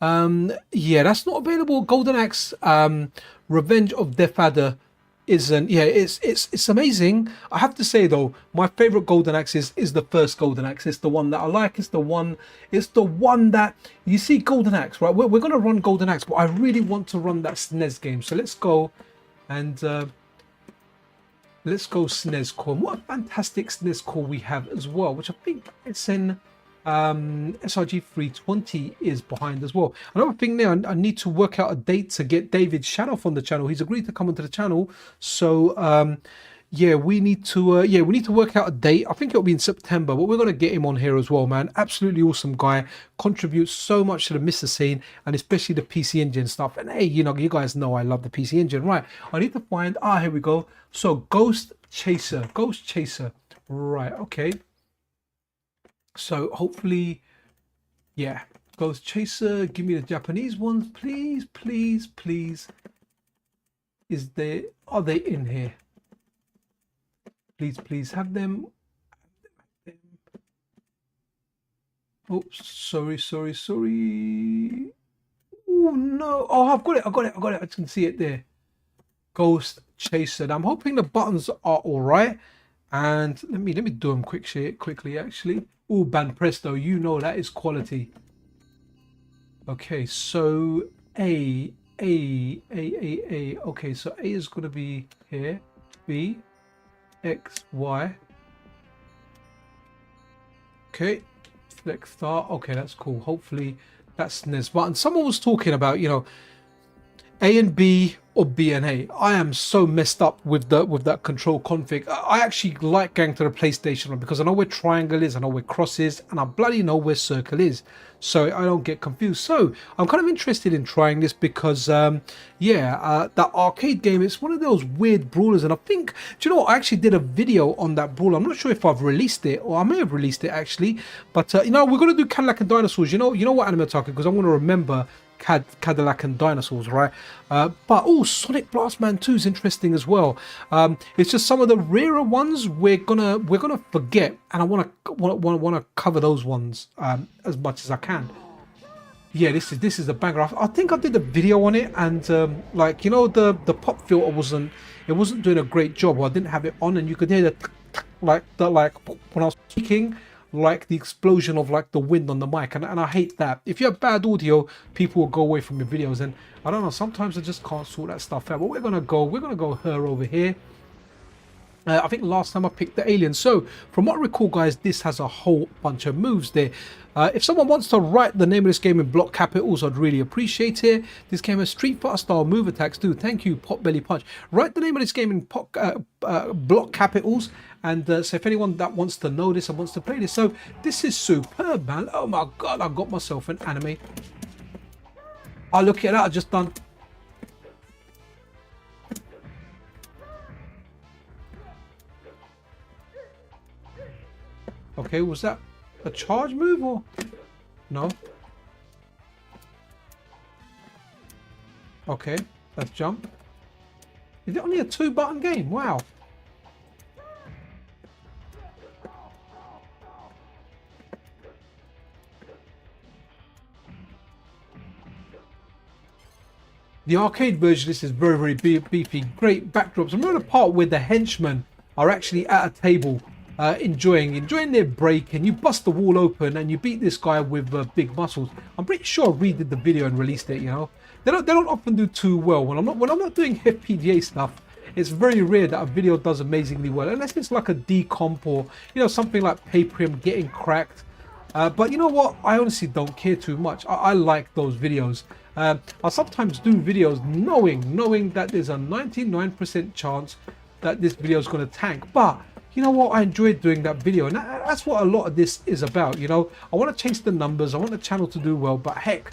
Yeah, that's not available. Golden Axe. Revenge of Death Adder isn't. Yeah, it's amazing. I have to say though, my favorite Golden Axe is the first Golden Axe. It's the one that I like. It's the one that you see. Golden Axe, right? We're gonna run Golden Axe, but I really want to run that SNES game. So let's go and let's go SNES core. What a fantastic SNES core we have as well, which I think it's in SRG 320 is behind as well. Another thing there, I need to work out a date to get David Shanoff on the channel. He's agreed to come onto the channel, so yeah, we need to work out a date. I think it'll be in September, but we're going to get him on here as well, man. Absolutely awesome guy, contributes so much to the MiSTer scene, and especially the PC Engine stuff. And hey, you know, you guys know I love the PC Engine, right? I need to find, here we go. So Ghost Chaser, right? Okay. So hopefully, yeah, Ghost Chaser, give me the Japanese ones, please. Are they in here? Please have them. Oh, sorry. Oh no! Oh, I've got it! I got it! I got it! I can see it there. Ghost Chaser. Now, I'm hoping the buttons are all right. And let me do them quickly. Actually, oh, band presto! You know that is quality. Okay, so A. Okay, so A is going to be here. B, X, Y. Okay, select start. Okay, that's cool. Hopefully that's SNES button. Someone was talking about, you know, A and B or B and A. I am so messed up with that control config. I actually like going to the PlayStation one because I know where triangle is, I know where cross is, and I bloody know where circle is, so I don't get confused. So I'm kind of interested in trying this because that arcade game, it's one of those weird brawlers, and I think, do you know what, I actually did a video on that brawler. I'm not sure if I've released it, or I may have released it actually, but you know, we're going to do Cadillac and Dinosaurs. You know what anime I'm talking, because I'm going to remember Cadillac and Dinosaurs, right? But oh, Sonic Blast Man 2 is interesting as well. It's just some of the rarer ones we're gonna forget, and I want to cover those ones as much as I can. Yeah, this is a banger. I think I did a video on it, and like, you know, the pop filter wasn't doing a great job, or I didn't have it on, and you could hear like when I was speaking, like the explosion of like the wind on the mic, and I hate that. If you have bad audio, people will go away from your videos, and I don't know, sometimes I just can't sort that stuff out. But we're gonna go her over here. I think last time I picked the alien. So from what I recall, guys, this has a whole bunch of moves there. If someone wants to write the name of this game in block capitals, I'd really appreciate it. This game has Street Fighter style move attacks too. Thank you, Pot Belly Punch. Write the name of this game in block capitals, and so if anyone that wants to know this and wants to play this. So this is superb, man. Oh my god, I got myself an anime. Oh, look at that, I just done. Okay, was that a charge move or no? Okay, let's jump. Is it only a 2-button game? Wow. The arcade version, this is very beefy. Great backdrops. I remember the part where the henchmen are actually at a table enjoying their break, and you bust the wall open and you beat this guy with big muscles. I'm pretty sure I redid the video and released it. You know, they don't often do too well when I'm not doing FPGA stuff. It's very rare that a video does amazingly well, unless it's like a decomp or, you know, something like Paprium getting cracked. But you know what, I honestly don't care too much. I like those videos. I sometimes do videos knowing that there's a 99% chance that this video is going to tank, but you know what, I enjoyed doing that video, and that's what a lot of this is about. You know, I want to chase the numbers, I want the channel to do well, but heck,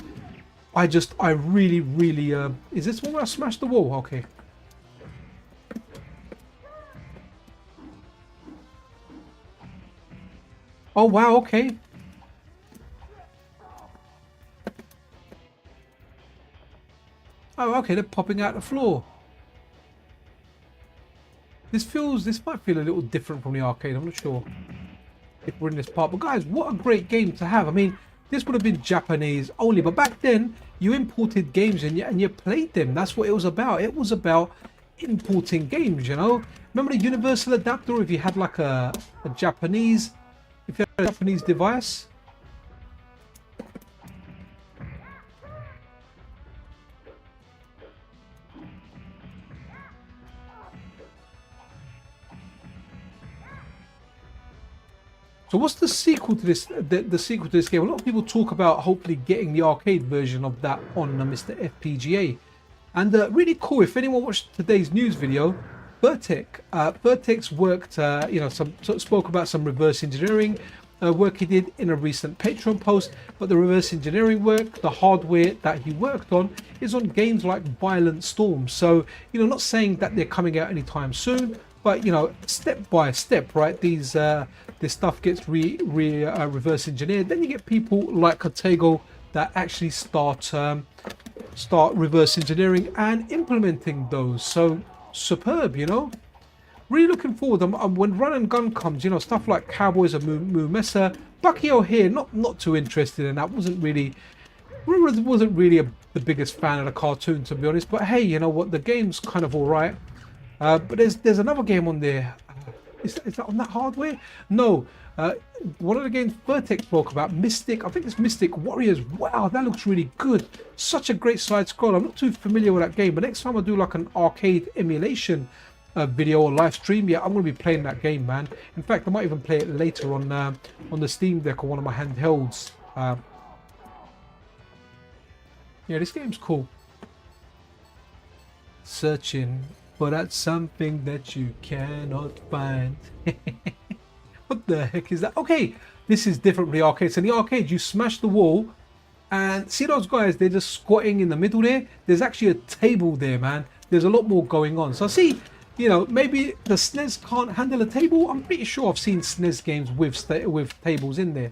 I really is this one where I smashed the wall? Okay. Oh wow, okay. Oh, okay, they're popping out the floor. This might feel a little different from the arcade. I'm not sure if we're in this part. But guys, what a great game to have. I mean, this would have been Japanese only, but back then you imported games and you played them. That's what it was about. It was about importing games, you know. Remember the universal adapter? If you had like a Japanese, if you had a Japanese device. So what's the sequel to this? The sequel to this game? A lot of people talk about hopefully getting the arcade version of that on MiSTer FPGA, and really cool. If anyone watched today's news video, Vertex worked, you know, spoke about some reverse engineering work he did in a recent Patreon post. But the reverse engineering work, the hardware that he worked on, is on games like Violent Storm. So, you know, not saying that they're coming out anytime soon, but you know, step by step, right? This stuff gets reverse engineered. Then you get people like Kotego that actually start reverse engineering and implementing those. So superb, you know. Really looking forward. When Run and Gun comes, you know, stuff like Cowboys and Moo Mesa. Bucky O'Hare, not too interested in that. Wasn't really the biggest fan of the cartoon, to be honest. But hey, you know what? The game's kind of all right. But there's another game on there. Is that on that hardware? No. One of the games Vertex spoke about, Mystic. I think it's Mystic Warriors. Wow, that looks really good. Such a great side scroll. I'm not too familiar with that game, but next time I do like an arcade emulation video or live stream, yeah, I'm going to be playing that game, man. In fact, I might even play it later on the Steam Deck or one of my handhelds. Yeah, this game's cool. Searching for that something that you cannot find. What the heck is that? Okay, this is different from the arcade. So in the arcade, you smash the wall, and see those guys? They're just squatting in the middle there. There's actually a table there, man. There's a lot more going on. So I see, you know, maybe the SNES can't handle a table. I'm pretty sure I've seen SNES games with tables in there.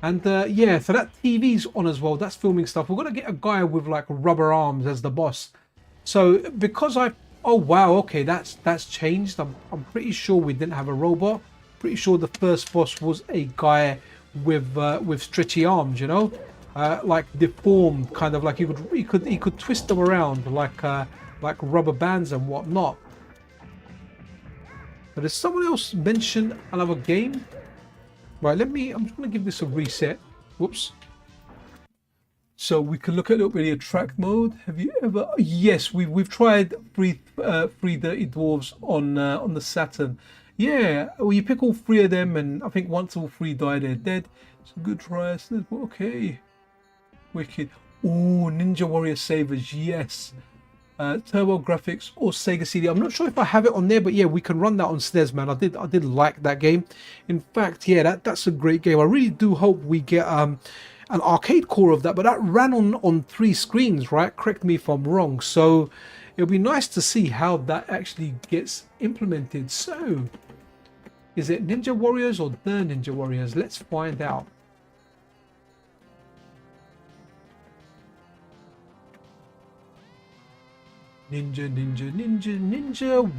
And yeah, so that TV's on as well. That's filming stuff. We're gonna get a guy with like rubber arms as the boss. So because oh wow, okay, that's changed. I'm pretty sure we didn't have a robot. Pretty sure the first boss was a guy with stretchy arms, you know, like deformed, kind of like he could twist them around like rubber bands and whatnot. But does someone else mention another game? Right, I'm just gonna give this a reset. Whoops. So we can look at a little bit of attract mode. Have you ever? Yes, we've tried three Dirty Dwarves on the Saturn. Yeah, well, you pick all three of them, and I think once all three die, they're dead. It's a good try. Okay, wicked. Oh, Ninja Warrior Savers, yes. Turbo Graphics or Sega CD. I'm not sure if I have it on there, but yeah, we can run that on SNES, man. I did like that game. In fact, yeah, that's a great game. I really do hope we get an arcade core of that, but that ran on 3 screens, right? Correct me if I'm wrong. So it'll be nice to see how that actually gets implemented. So is it Ninja Warriors or the Ninja Warriors? Let's find out. Ninja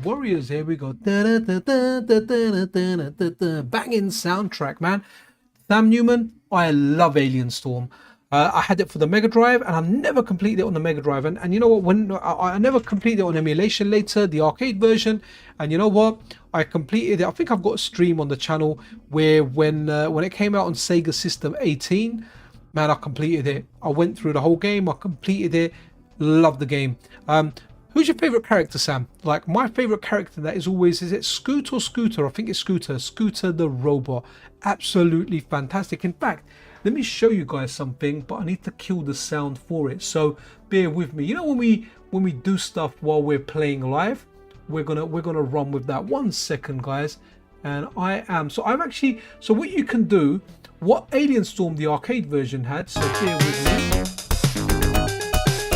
Warriors. Here we go. Banging soundtrack, man. Sam Newman. I love Alien Storm. I had it for the Mega Drive, and I never completed it on the Mega Drive. And you know what? When I never completed it on emulation later, the arcade version. And you know what? I completed it. I think I've got a stream on the channel where when it came out on Sega System 18, man, I completed it. I went through the whole game. I completed it. Love the game. Who's your favorite character, Sam? Like, my favorite character that is always, is it Scoot or Scooter? I think it's Scooter. Scooter the robot. Absolutely fantastic. In fact, let me show you guys something, but I need to kill the sound for it. So bear with me. You know, when we do stuff while we're playing live, we're gonna run with that. 1 second, guys. And so what you can do, what Alien Storm the arcade version had, so bear with me.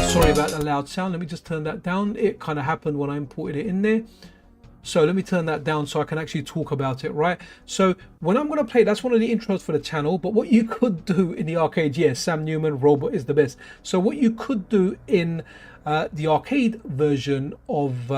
Sorry about the loud sound. Let me just turn that down. It kind of happened when I imported it in there. So let me turn that down so I can actually talk about it, right? So when I'm going to play, that's one of the intros for the channel. But what you could do in the arcade, yes, Sam Newman, robot is the best. So what you could do in the arcade version of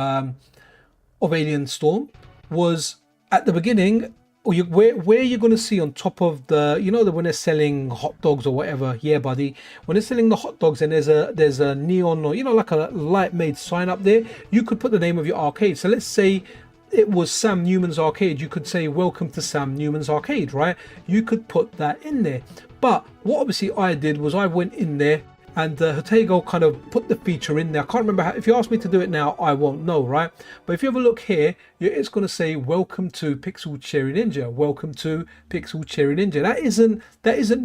Alien Storm was at the beginning, or where you're going to see on top of the, you know, when they're selling hot dogs or whatever, yeah buddy, when they're selling the hot dogs and there's a neon, or you know, like a light made sign up there, you could put the name of your arcade. So let's say it was Sam Newman's Arcade. You could say welcome to Sam Newman's Arcade, right? You could put that in there. But what obviously I did was I went in there and Hotego kind of put the feature in there. I can't remember how. If you ask me to do it now, I won't know, right? But if you have a look here, it's going to say welcome to Pixel Cherry Ninja. Welcome to Pixel Cherry Ninja. That isn't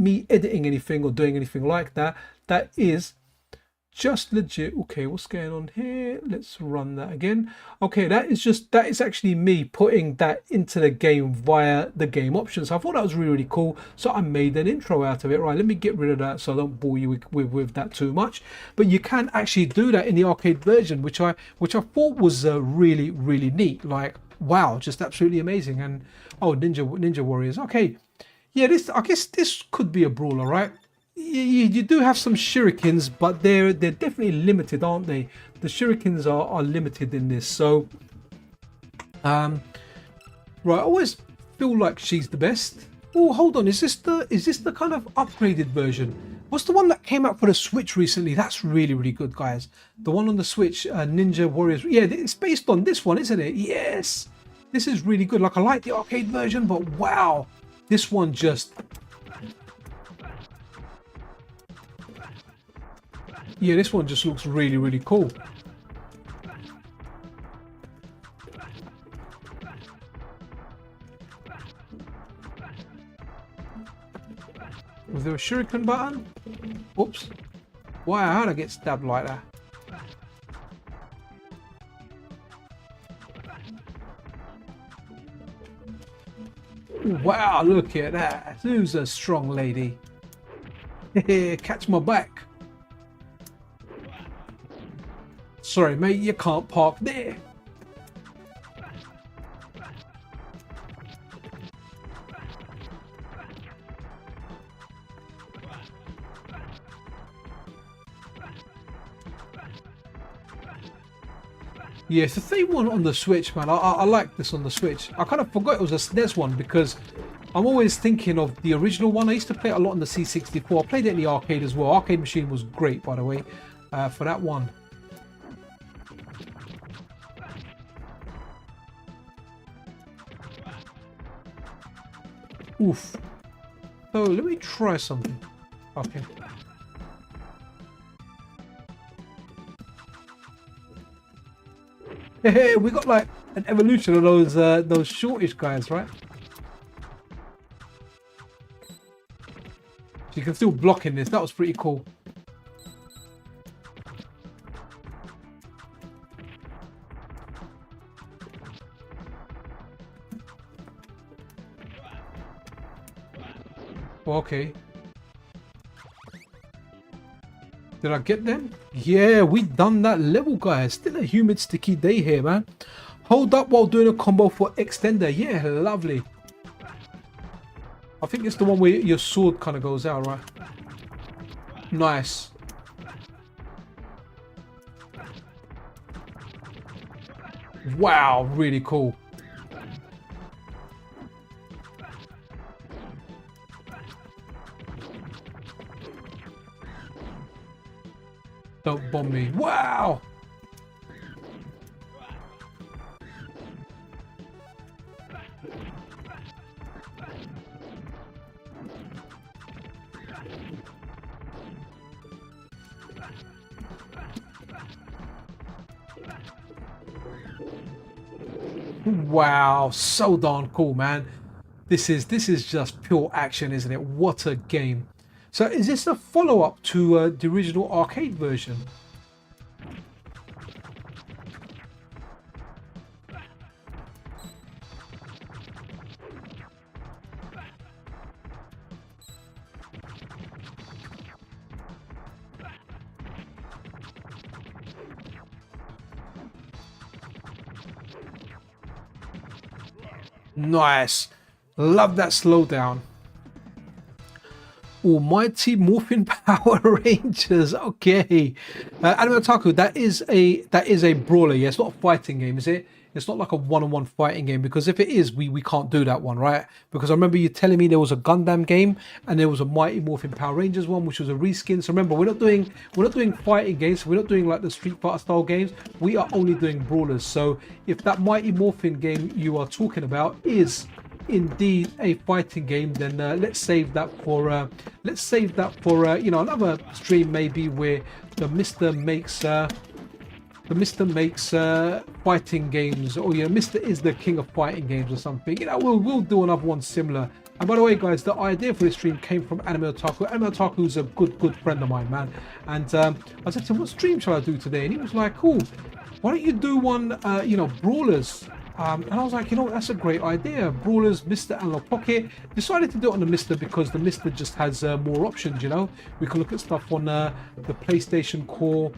me editing anything or doing anything like that. That is just legit. Okay, what's going on here? Let's run that again. Okay, that is actually me putting that into the game via the game options. So I thought that was really, really cool. So I made an intro out of it. Right, let me get rid of that so I don't bore you with that too much. But you can actually do that in the arcade version, which I thought was really, really neat. Like, wow, just absolutely amazing. And oh, Ninja Warriors. Okay, yeah, I guess this could be a brawler, right? You do have some shurikens, but they're definitely limited, aren't they? The shurikens are limited in this. So right, I always feel like she's the best. Oh, hold on, is this the kind of upgraded version? What's the one that came out for the Switch recently? That's really, really good, guys. The one on the Switch, Ninja Warriors. Yeah, it's based on this one, isn't it? Yes. This is really good. Like, I like the arcade version, but wow. This one just... Yeah, this one just looks really, really cool. Was there a shuriken button? Oops. Wow, how'd I get stabbed like that? Wow, look at that. Who's a strong lady? Catch my back. Sorry, mate, you can't park there. Yeah, it's the same one on the Switch, man. I like this on the Switch. I kind of forgot it was a SNES one because I'm always thinking of the original one. I used to play it a lot on the C64. I played it in the arcade as well. Arcade machine was great, by the way, for that one. Oof. So let me try something. Okay. Hey, we got like an evolution of those shortish guys, right? So you can still block in this. That was pretty cool. Okay. Did I get them? Yeah, we done that level, guys. Still a humid, sticky day here, man. Hold up while doing a combo for extender. Yeah, lovely. I think it's the one where your sword kind of goes out, right? Nice. Wow, really cool. Don't bomb me. Wow! Wow, so darn cool, man. This is just pure action, isn't it? What a game. So is this a follow-up to the original arcade version? Nice. Love that slowdown. Almighty Morphin Power Rangers. Okay. Anime Otaku, that is a brawler. Yeah, it's not a fighting game, is it? It's not like a one-on-one fighting game, because if it is, we can't do that one, right? Because I remember you telling me there was a Gundam game and there was a Mighty Morphin Power Rangers one, which was a reskin. So remember, we're not doing fighting games. We're not doing like the Street Fighter style games. We are only doing brawlers. So if that Mighty Morphin game you are talking about is indeed a fighting game, then let's save that for you know, another stream maybe where the MiSTer makes fighting games, or you know, MiSTer is the king of fighting games or something. You know, we'll do another one similar. And by the way, guys, the idea for this stream came from Anime Otaku. Anime Otaku is a good friend of mine, man. And I said to him, what stream shall I do today? And he was like, cool, why don't you do one, you know, brawlers? And I was like, you know, that's a great idea. Brawlers, MiSTer Analog Pocket. Decided to do it on the MiSTer because the MiSTer just has more options, you know. We can look at stuff on the PlayStation core,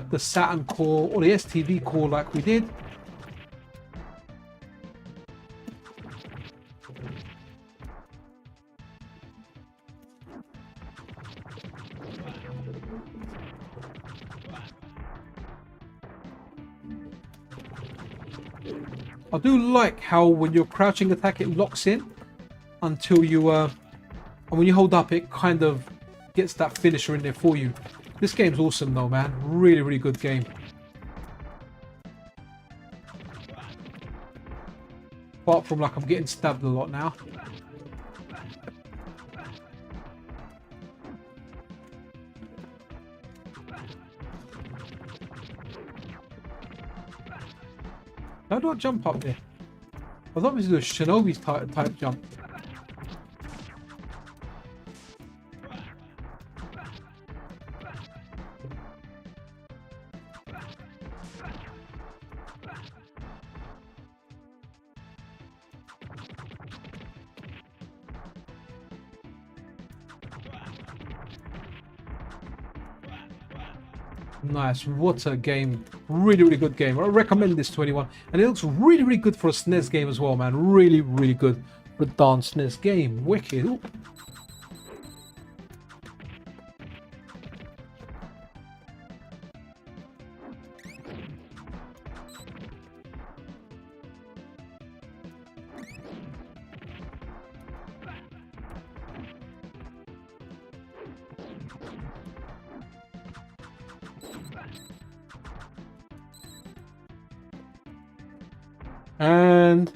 the Saturn core, or the STV core like we did. I do like how when you're crouching attack, it locks in until you and when you hold up, it kind of gets that finisher in there for you. This game's awesome though, man. Really, really good game. Apart from like I'm getting stabbed a lot now. How do I jump up there? I thought this was a Shinobi's type jump. Nice, what a game. Really, really good game. I recommend this to anyone. And it looks really, really good for a SNES game as well, man. Really, really good for a darn SNES game. Wicked. Ooh. And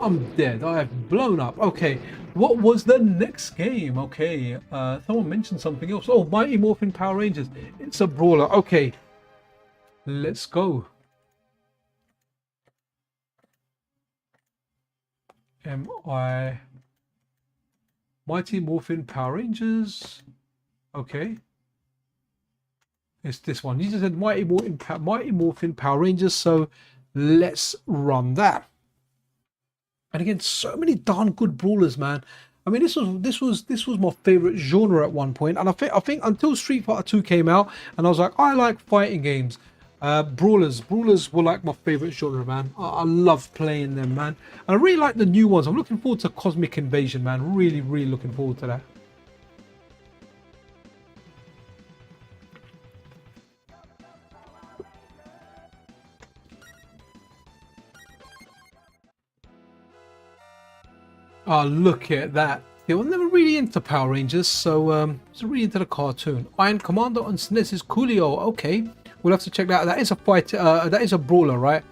I'm dead. I have blown up. Okay, what was the next game? Okay, someone mentioned something else. Oh, Mighty Morphin Power Rangers. It's a brawler. Okay, let's go. Mighty Morphin Power Rangers. Okay, it's this one. You just said Mighty Morphin Power Rangers, so let's run that. And again, so many darn good brawlers, man. I mean, this was my favorite genre at one point, and I think until Street Fighter 2 came out, and I was like, I like fighting games. Brawlers were like my favorite genre, man. I love playing them, man. And I really like the new ones. I'm looking forward to Cosmic Invasion, man. Really, really looking forward to that. Oh, look at that. Yeah, I was never really into Power Rangers, so I was really into the cartoon. Iron Commando on SNES is coolio. Okay, we'll have to check that out. That is a fight. That is a brawler, right?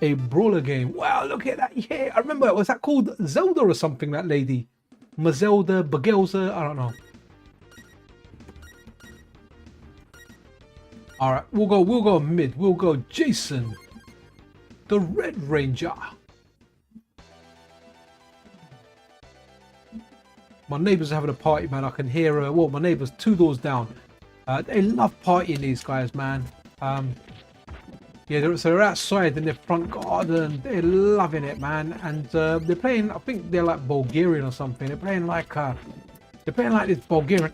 A brawler game. Wow, look at that. Yeah, I remember. Was that called Zelda or something? That lady, Mazelda, Bagelza. I don't know. All right, we'll go mid. We'll go Jason, the Red Ranger. My neighbours are having a party, man. I can hear, well, my neighbours 2 doors down. They love partying, these guys, man. Yeah, so they're outside in their front garden. They're loving it, man. And they're playing, I think they're like Bulgarian or something. They're playing like this Bulgarian.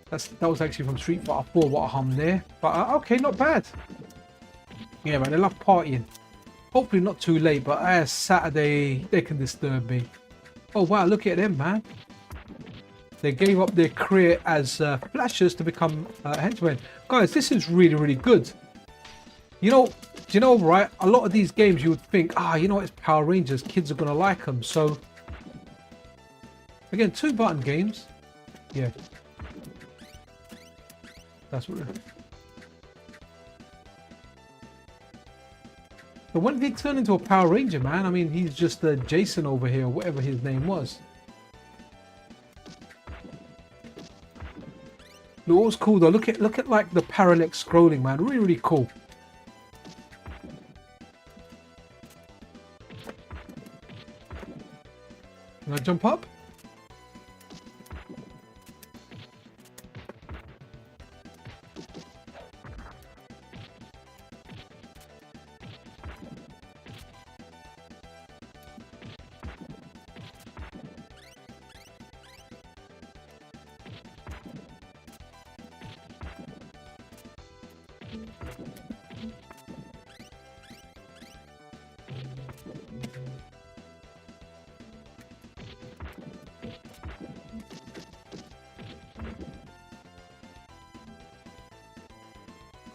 That was actually from Street Fighter 4, what a hum there. But okay, not bad. Yeah, man, they love partying. Hopefully not too late, but Saturday, they can disturb me. Oh, wow, look at them, man. They gave up their career as flashers to become henchmen. Guys, this is really, really good. You know, right? A lot of these games you would think, you know, it's Power Rangers. Kids are going to like them. So, again, 2-button games. Yeah. That's what it is. But when did he turn into a Power Ranger, man? I mean, he's just Jason over here, or whatever his name was. Look, what's cool though? Look at like the parallax scrolling, man. Really, really cool. Can I jump up?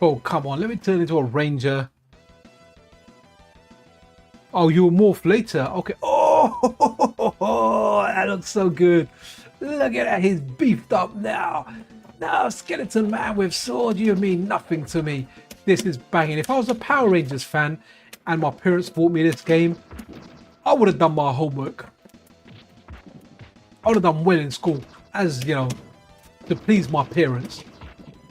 Oh, come on. Let me turn into a ranger. Oh, you'll morph later. Okay. Oh, Oh, that looks so good. Look at that, he's beefed up now. Now, skeleton man with sword, you mean nothing to me. This is banging. If I was a Power Rangers fan and my parents bought me this game, I would have done my homework. I would have done well in school, as you know, to please my parents.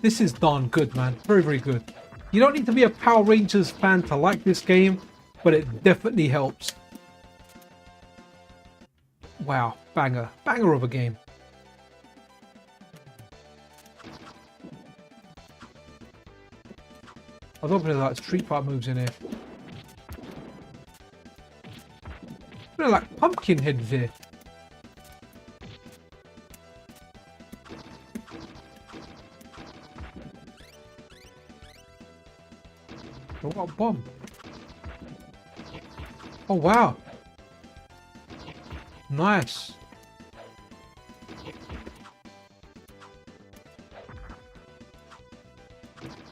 This is darn good, man. Very, very good. You don't need to be a Power Rangers fan to like this game, but it definitely helps. Wow, banger. Banger of a game. I was hoping there's like Street Fighter moves in here. They're like pumpkin heads here. Oh, what a bomb. Oh, wow. Nice.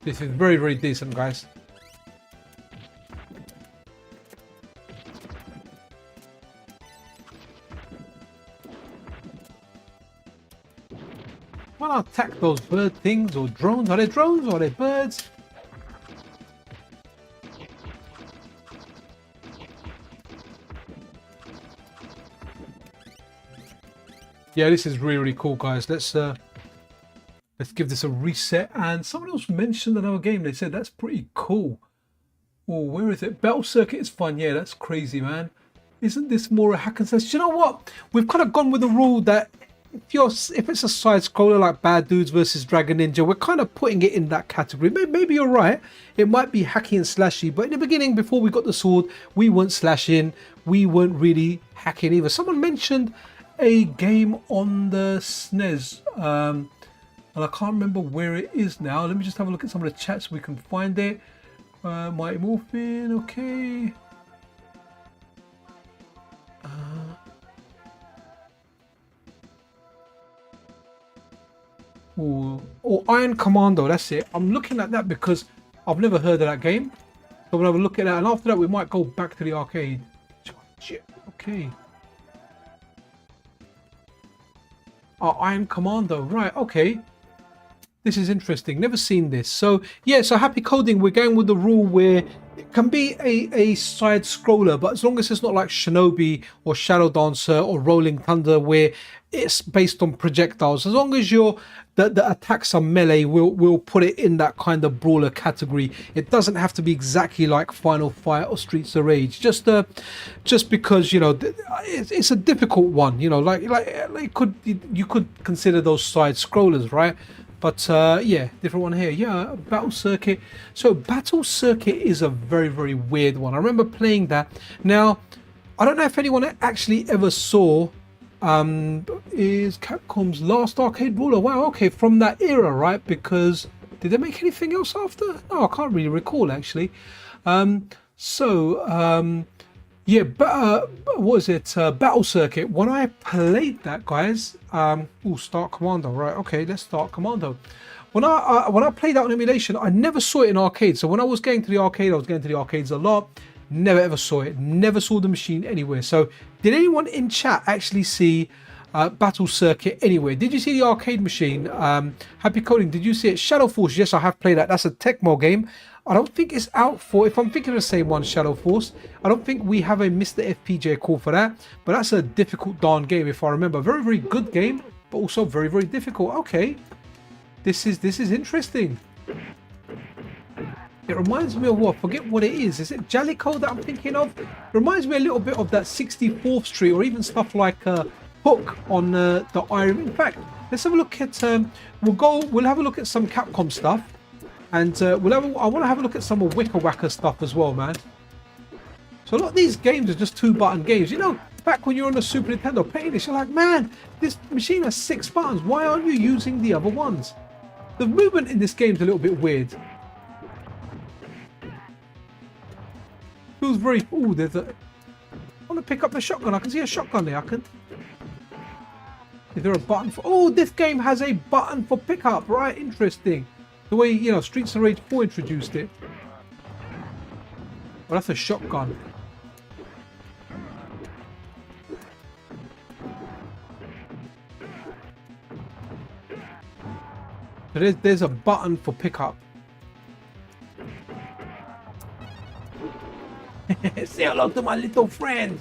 This is very, very decent, guys. Why not attack those bird things or drones? Are they drones or are they birds? Yeah, this is really, really cool, guys. Let's give this a reset. And someone else mentioned another game. They said that's pretty cool. Oh, where is it? Battle Circuit is fun. Yeah, that's crazy, man. Isn't this more a hack and slash? You know what? We've kind of gone with the rule that if it's a side scroller like Bad Dudes versus Dragon Ninja, we're kind of putting it in that category. Maybe you're right. It might be hacky and slashy, but in the beginning, before we got the sword, we weren't slashing. We weren't really hacking either. Someone mentioned a game on the SNES, and I can't remember where it is now. Let me just have a look at some of the chats so we can find it. Mighty Morphin, okay. Or Iron Commando, that's it. I'm looking at that because I've never heard of that game. So we'll have a look at that, and after that we might go back to the arcade. Okay. Oh, Iron Commando, right, okay. This is interesting, never seen this. So yeah, so Happy Coding, we're going with the rule where it can be a side scroller, but as long as it's not like Shinobi or Shadow Dancer or Rolling Thunder where it's based on projectiles, as long as the attacks are melee, we'll put it in that kind of brawler category. It doesn't have to be exactly like Final Fight or Streets of Rage, just because, you know, it's a difficult one, you know, like you could consider those side scrollers, right? But yeah, different one here. Yeah, Battle Circuit. So Battle Circuit is a very, very weird one. I remember playing that. Now, I don't know if anyone actually ever saw is Capcom's last arcade brawler. Wow, okay, from that era, right? Because did they make anything else after? No, I can't really recall actually. Yeah, what is it? Battle Circuit. When I played that, guys, Start Commando. Right, okay, let's start Commando. When I played that on emulation, I never saw it in arcade. So when I was going to the arcade, I was going to the arcades a lot. Never ever saw it. Never saw the machine anywhere. So did anyone in chat actually see Battle Circuit anywhere? Did you see the arcade machine? Happy Coding, did you see it? Shadow Force, yes, I have played that. That's a Tecmo game. I don't think it's out for, if I'm thinking of the same one, Shadow Force, I don't think we have a MiSTer FPGA call for that, but that's a difficult darn game if I remember. Very, very good game, but also very, very difficult. Okay, this is interesting. It reminds me of what? Forget what it is. Is it Jalico that I'm thinking of? It reminds me a little bit of that 64th Street or even stuff like Hook on the Iron. In fact, let's have a look at, we'll have a look at some Capcom stuff. And I want to have a look at some of Wicker Wacker stuff as well, man. So a lot of these games are just 2-button games. You know, back when you're on the Super Nintendo playing this, you're like, man, this machine has 6 buttons. Why aren't you using the other ones? The movement in this game is a little bit weird. Feels very... Ooh, there's a... I want to pick up the shotgun. I can see a shotgun there. Is there a button for... Oh, this game has a button for pickup. Right, interesting. The way, you know, Streets of Rage 4 introduced it. Well, that's a shotgun. So there's a button for pickup. Say hello to my little friend.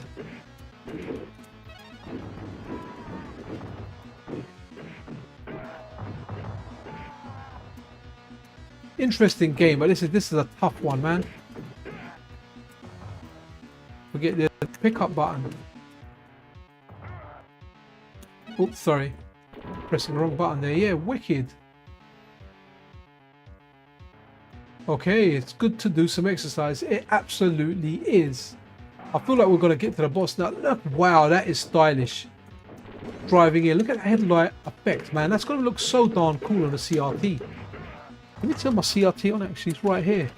Interesting game, but this is a tough one, man. Forget the pickup button. Oops, sorry. Pressing the wrong button there. Yeah, wicked. Okay, it's good to do some exercise. It absolutely is. I feel like we're going to get to the boss now. Look, wow, that is stylish. Driving in. Look at the headlight effect, man. That's going to look so darn cool on the CRT. Let me turn my CRT on, actually. It's right here.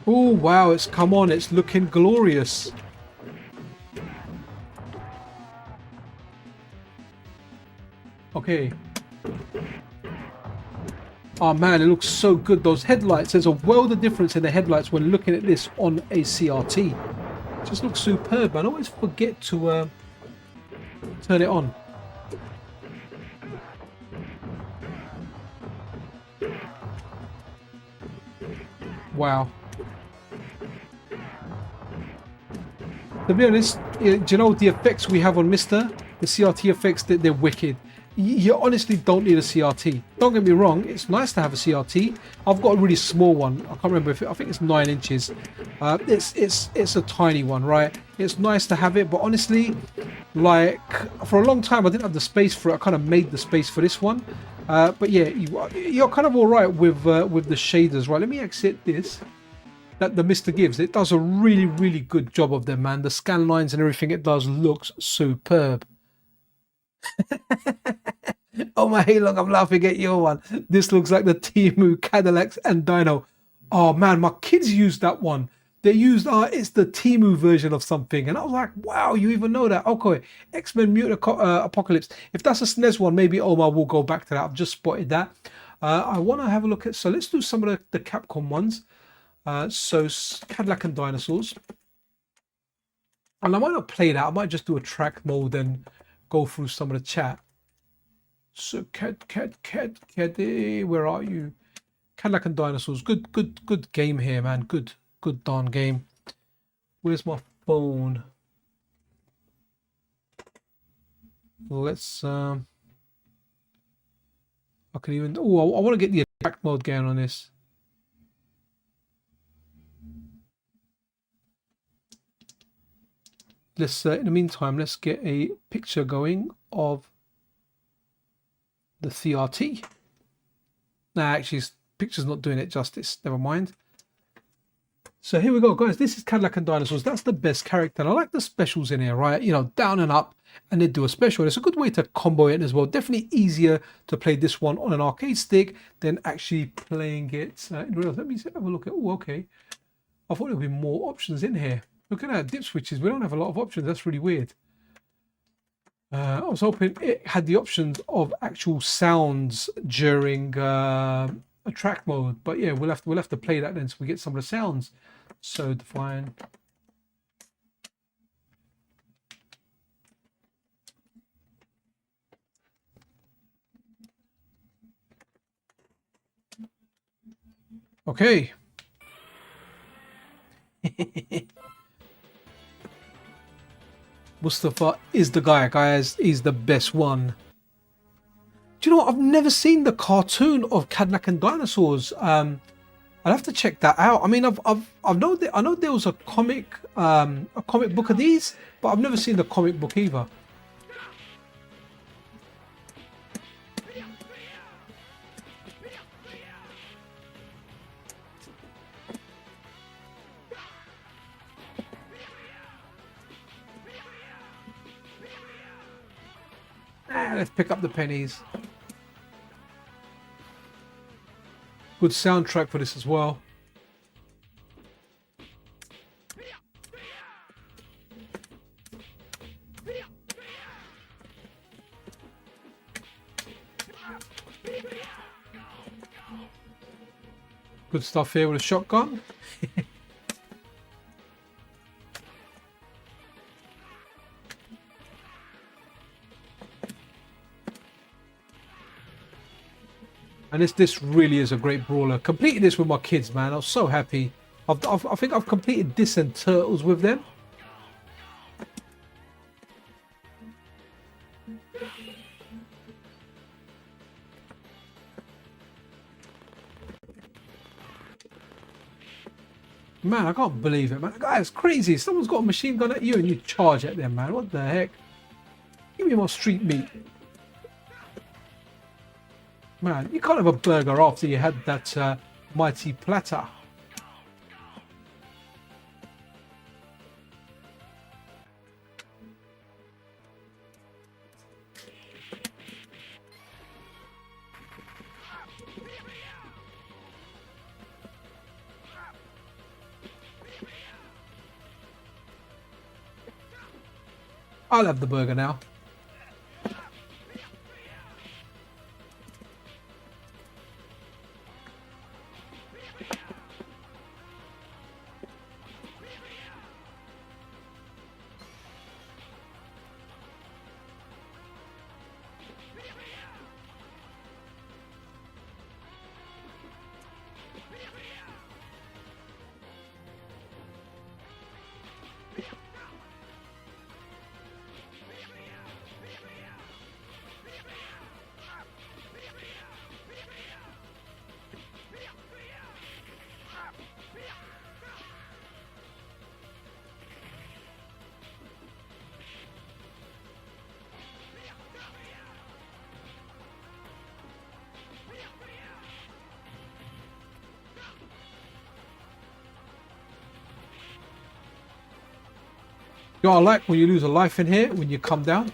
Oh, wow, it's come on. It's looking glorious. Okay. Oh man, it looks so good. Those headlights, there's a world of difference in the headlights when looking at this on a CRT. It just looks superb, man. I always forget to turn it on. Wow. To be honest, do you know the effects we have on MiSTer? The CRT effects, they're wicked. You honestly don't need a CRT. Don't get me wrong, it's nice to have a CRT. I've got a really small one. I can't remember if I think it's 9 inches. It's a tiny one, right? It's nice to have it, but honestly, like for a long time I didn't have the space for it. I kind of made the space for this one. But yeah, you're kind of all right with the shaders, right? Let me exit this. That the MiSTer gives, it does a really good job of them, man. The scan lines and everything it does looks superb. O.M.A.Hei-Long, I'm laughing at your one. This looks like the Temu Cadillacs and Dino. Oh man, my kids used that one. They used it's the Temu version of something, and I was like, wow, you even know that? Okay, X-Men Mutant Apocalypse. If that's a SNES one, maybe Omar will go back to that. I've just spotted that. I want to have a look at. So let's do some of the Capcom ones. So Cadillac and Dinosaurs. And I might not play that. I might just do a track mode and go through some of the chat. So Caddy, where are you? Cadillac and Dinosaurs. Good game here, man. Good darn game. Where's my phone? Let's I can even I want to get the attack mode going on this. Let's in the meantime, let's get a picture going of the CRT. Nah, actually, picture's not doing it justice. Never mind. So here we go, guys. This is Cadillac and Dinosaurs. That's the best character. And I like the specials in here, right? You know, down and up, and they do a special. It's a good way to combo it as well. Definitely easier to play this one on an arcade stick than actually playing it in real. Let me have a look at. Oh, okay. I thought there would be more options in here. Look at that, dip switches. We don't have a lot of options. That's really weird. I was hoping it had the options of actual sounds during a track mode, but yeah, we'll have to play that then, so we get some of the sounds. So define. Okay. Mustafa is the guy, guys. He's the best one. Do you know what? I've never seen the cartoon of Cadillac and Dinosaurs. I'll have to check that out. I mean, I know there was a comic book of these, but I've never seen the comic book either. Let's pick up the pennies. Good soundtrack for this as well. Good stuff here with a shotgun. And this really is a great brawler. Completed this with my kids, man. I was so happy. I think I've completed this and Turtles with them. Man, I can't believe it, man. Guys, crazy. Someone's got a machine gun at you and you charge at them, man. What the heck? Give me more street meat. Man, you can't have a burger after you had that mighty platter. I'll have the burger now. You know, I like when you lose a life in here, when you come down.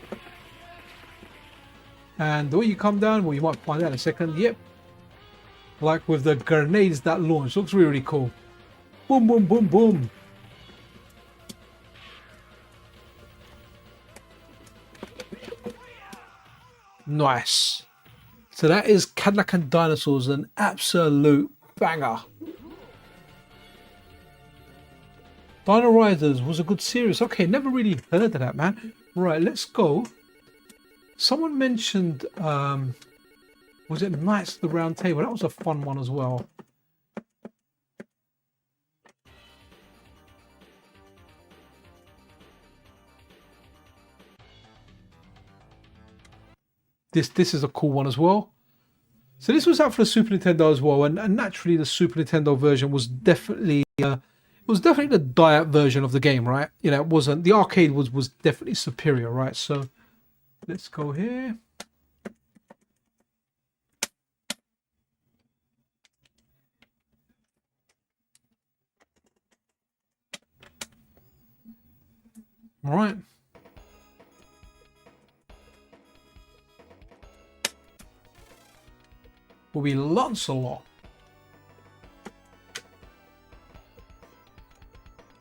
And the way you come down, well, you might find out in a second. Yep. Like with the grenades that launch. Looks really, really cool. Boom, boom, boom, boom. Nice. So that is Cadillac and Dinosaurs, an absolute banger. Dino Riders was a good series. Okay, never really heard of that, man. Right, let's go. Someone mentioned, was it Knights of the Round Table? That was a fun one as well. This is a cool one as well. So this was out for the Super Nintendo as well, and naturally the Super Nintendo version was definitely the diet version of the game, right? You know, it wasn't, the arcade was definitely superior, right? So let's go here. All right. Will be Lancelot.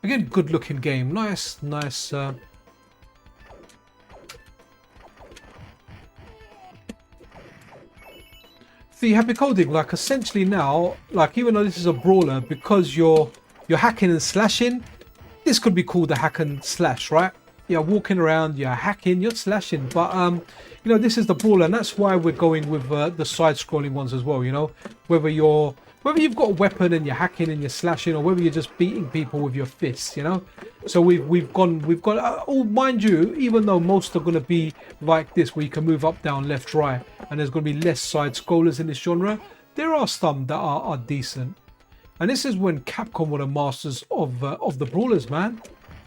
Again, good looking game. Nice. The happy coding, like essentially now, like even though this is a brawler, because you're hacking and slashing, this could be called a hack and slash, right? You're walking around, you're hacking, you're slashing, but you know, this is the brawler, and that's why we're going with the side-scrolling ones as well. You know, whether you've got a weapon and you're hacking and you're slashing, or whether you're just beating people with your fists, you know. So we've got oh, mind you, even though most are going to be like this, where you can move up, down, left, right, and there's going to be less side-scrollers in this genre, there are some that are decent. And this is when Capcom were the masters of the brawlers, man.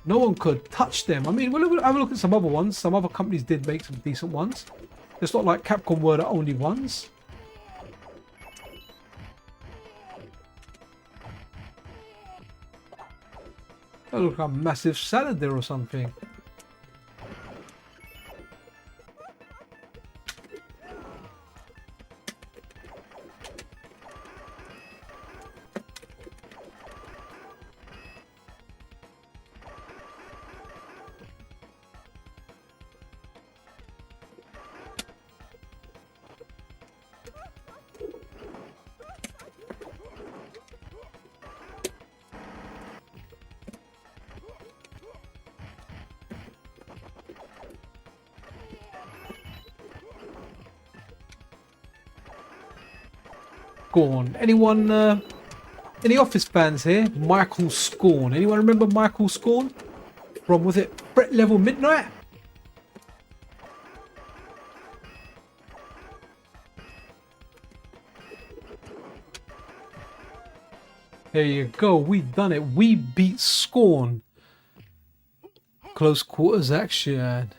No one could touch them. I mean, we'll have a look at some other ones. Some other companies did make some decent ones. It's not like Capcom were the only ones. That look like a massive salad there or something. Scorn. Anyone, any Office fans here? Michael Scorn. Anyone remember Michael Scorn? From, was it Threat Level Midnight? There you go. We done it. We beat Scorn. Close quarters action.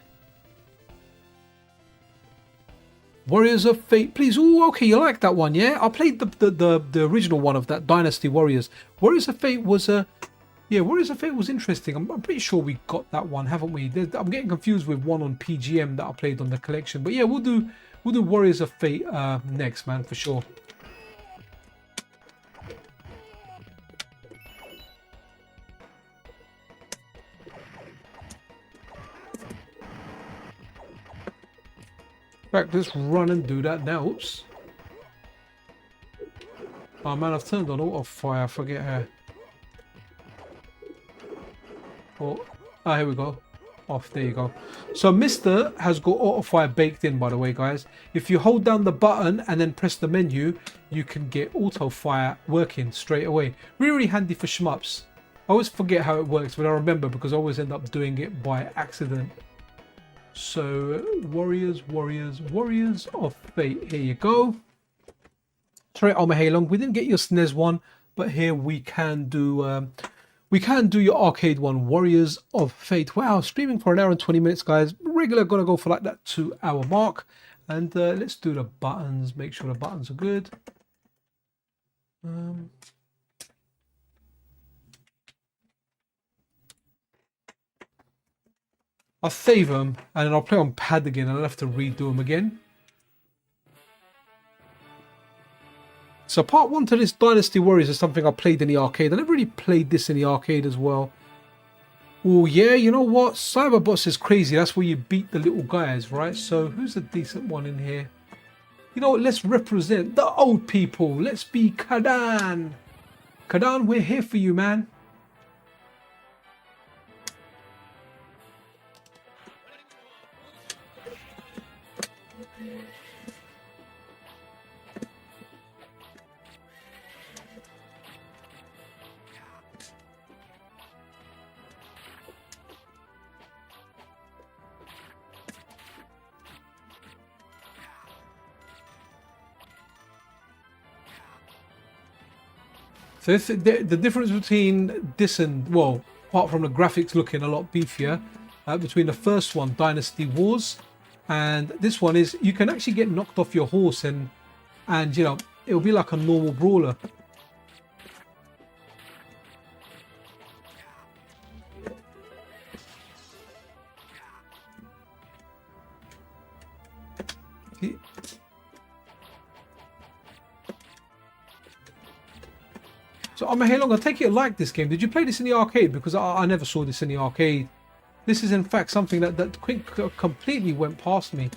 Warriors of Fate, please. Oh, okay, you like that one, yeah? I played the original one of that Dynasty Warriors. Warriors of Fate was yeah, Warriors of Fate was interesting. I'm pretty sure we got that one, haven't we? I'm getting confused with one on PGM that I played on the collection, but yeah, we'll do Warriors of Fate next, man, for sure. In fact, let's run and do that now. Oops. Oh man, I've turned on auto fire. Forget her. Oh, here we go. Off. There you go. So MiSTer has got auto fire baked in, by the way, guys. If you hold down the button and then press the menu, you can get auto fire working straight away. Really, really handy for shmups. I always forget how it works, but I remember because I always end up doing it by accident. So Warriors of Fate. Here you go. Sorry, O.M.A.Hei-Long, we didn't get your SNES one, but here we can do your arcade one, Warriors of Fate. Wow, streaming for an hour and 20 minutes, guys. Regular gonna go for like that 2-hour mark. And let's do the buttons. Make sure the buttons are good. I'll save them and then I'll play on pad again and I'll have to redo them again. So part 1 to this Dynasty Warriors is something I played in the arcade. I never really played this in the arcade as well. Oh yeah, you know what? Cyberbots is crazy. That's where you beat the little guys, right? So who's a decent one in here? You know what? Let's represent the old people. Let's be Kadan. Kadan, we're here for you, man. So this, the difference between this and, well, apart from the graphics looking a lot beefier, between the first one, Dynasty Wars, and this one is you can actually get knocked off your horse and you know, it'll be like a normal brawler. So O.M.A.Hei-Long, I take it you like this game. Did you play this in the arcade? Because I never saw this in the arcade. This is in fact something that completely went past me.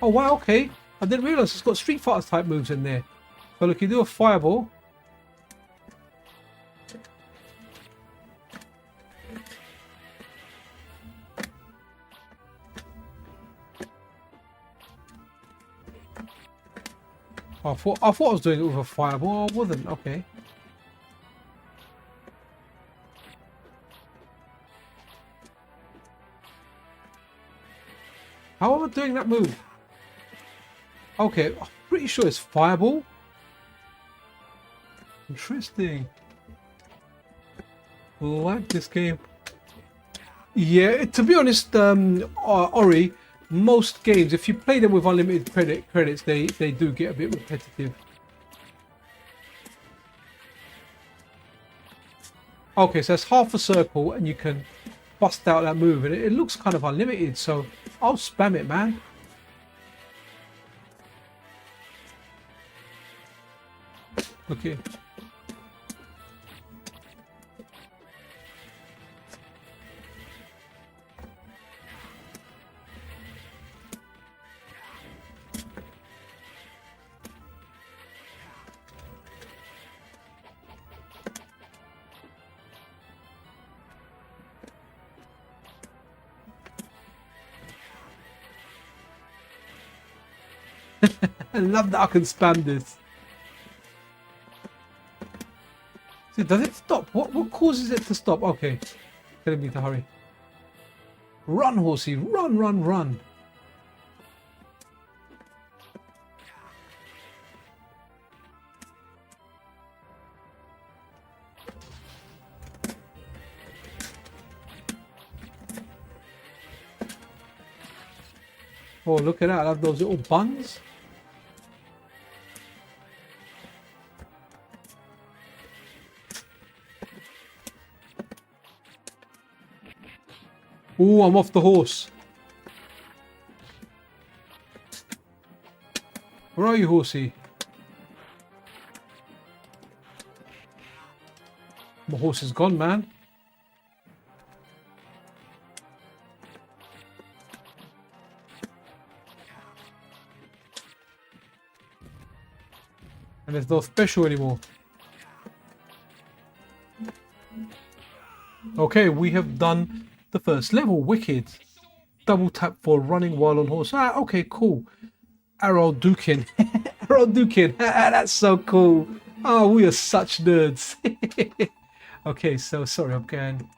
Oh wow, okay. I didn't realise it's got Street Fighter type moves in there. So look, you do a fireball. I thought I was doing it with a fireball. I wasn't. Okay. How am I doing that move? Okay, I'm pretty sure it's fireball. Interesting. Like this game. Yeah, to be honest, Ori, most games, if you play them with unlimited credits, they do get a bit repetitive. Okay, so that's half a circle and you can bust out that move, and it looks kind of unlimited, so I'll spam it, man. Look here. I love that I can spam this. See, does it stop? What causes it to stop? Okay, telling me to hurry. Run, horsey, run, run, run. Oh, look at that. I love those little buns. Oh, I'm off the horse. Where are you, horsey? My horse is gone, man. And there's no special anymore. Okay, we have done the first level. Wicked. Double tap for running while on horse. Ah, okay, cool. Arrow duking. Arrow duking. That's so cool. Oh, we are such nerds. Okay, so sorry, I'm going.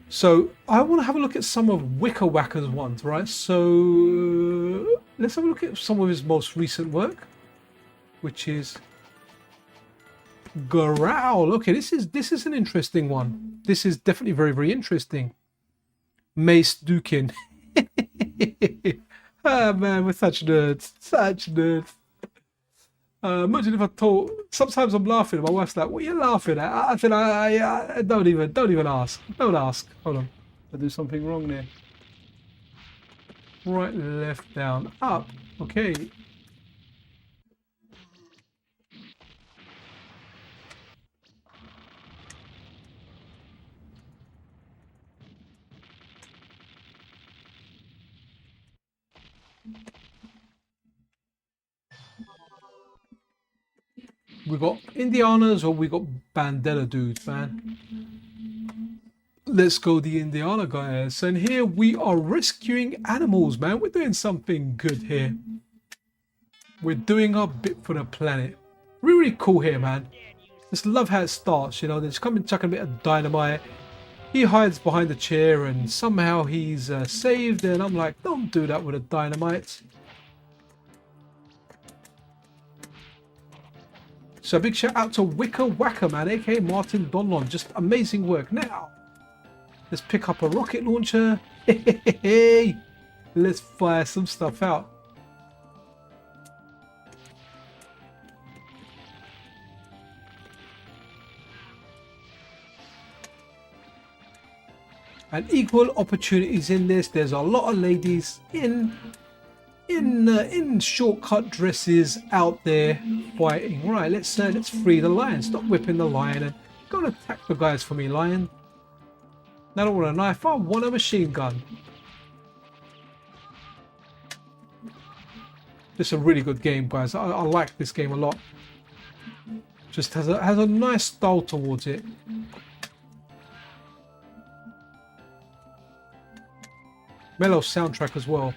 So I want to have a look at some of Wicker Wacker's ones, right? So let's have a look at some of his most recent work, which is Growl. Okay, this is an interesting one. This is definitely very, very interesting. Mace Dukin. Ah, man, we're such nerds. Such nerds. Imagine if I told. Sometimes I'm laughing. My wife's like, "What are you laughing at?" I said, "I don't even ask. Don't ask." Hold on, I do something wrong there. Right, left, down, up. Okay. We got Indianas or we got Bandana dudes, man. Let's go the Indiana guys. And here we are rescuing animals, man. We're doing something good here. We're doing our bit for the planet. Really, really cool here, man. Just love how it starts, you know. They just come and chuck a bit of dynamite. He hides behind the chair and somehow he's saved. And I'm like, don't do that with a dynamite. So big shout out to Wicker Wacker, man, aka Martin Donlon. Just amazing work. Now, let's pick up a rocket launcher. Hey, let's fire some stuff out. And equal opportunities in this. There's a lot of ladies in shortcut dresses out there fighting. Right, let's free the lion. Stop whipping the lion and go and attack the guys for me, lion. I don't want a knife. I want a machine gun. This is a really good game, guys. I like this game a lot. Just has a nice style towards it. Mellow soundtrack as well.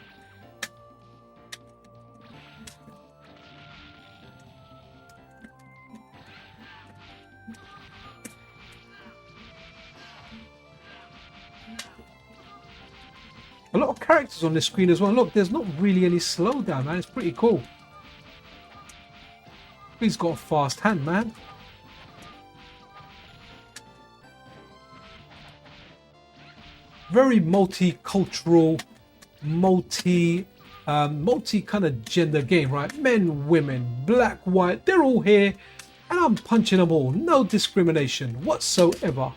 A lot of characters on this screen as well. Look, there's not really any slowdown, man. It's pretty cool. He's got a fast hand, man. Very multicultural, multi kind of gender game, right? Men, women, black, white, they're all here. And I'm punching them all. No discrimination whatsoever.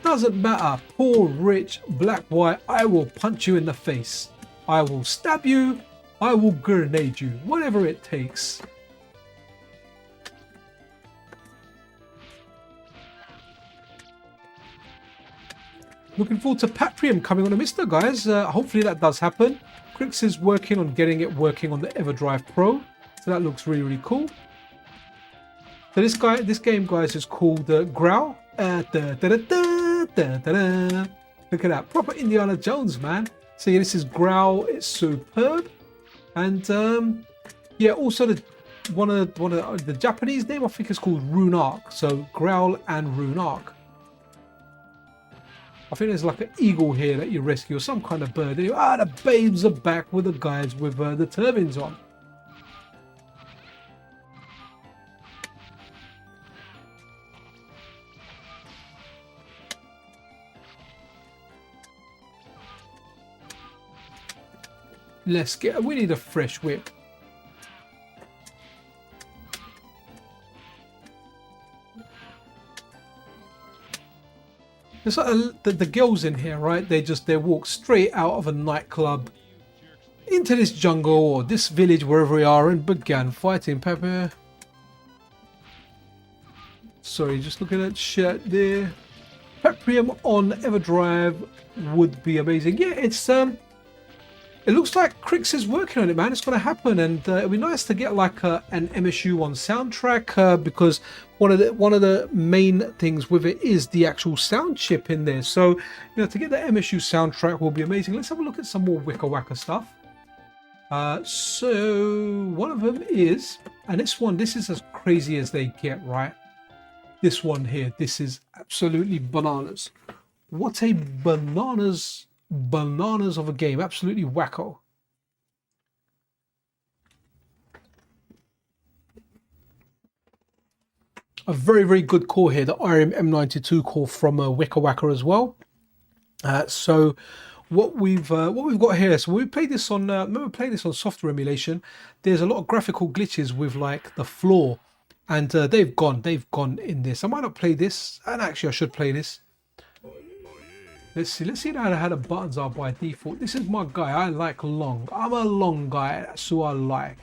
Doesn't matter, poor, rich, black, white, I will punch you in the face. I will stab you, I will grenade you, whatever it takes. Looking forward to Patrium coming on a MiSTer, guys. Hopefully that does happen. Crix is working on getting it working on the EverDrive Pro. So that looks really, really cool. So this game, guys, is called Growl. Look at that, proper Indiana Jones, man. So yeah, this is Growl. It's superb. And yeah, also one of the Japanese name I think is called Runark. So Growl and Runark. I think there's like an eagle here that you rescue, or some kind of bird. Anyway, the babes are back with the guys with the turbines on. Let's get. We need a fresh whip. It's like the girls in here, right? They walk straight out of a nightclub into this jungle or this village, wherever we are, and began fighting. Pepper. Sorry, just look at that shirt there. Peprium on EverDrive would be amazing. Yeah, it's it looks like Crix is working on it, man. It's going to happen, and it'd be nice to get like an MSU1 soundtrack because one of the main things with it is the actual sound chip in there. So you know, to get the MSU soundtrack will be amazing. Let's have a look at some more Wicca Wacka stuff. So one of them is, and this is as crazy as they get, right? This one here, this is absolutely bananas. What a bananas of a game. Absolutely wacko. A very, very good core here, the IRIM M92 core from Wicca Wacka as well. So what we've got here, so we played this on remember playing this on software emulation. There's a lot of graphical glitches with like the floor, and they've gone in this. I might not play this, and actually I should play this. Let's see how the buttons are by default. This is my guy. I like long. I'm a long guy. That's who I like.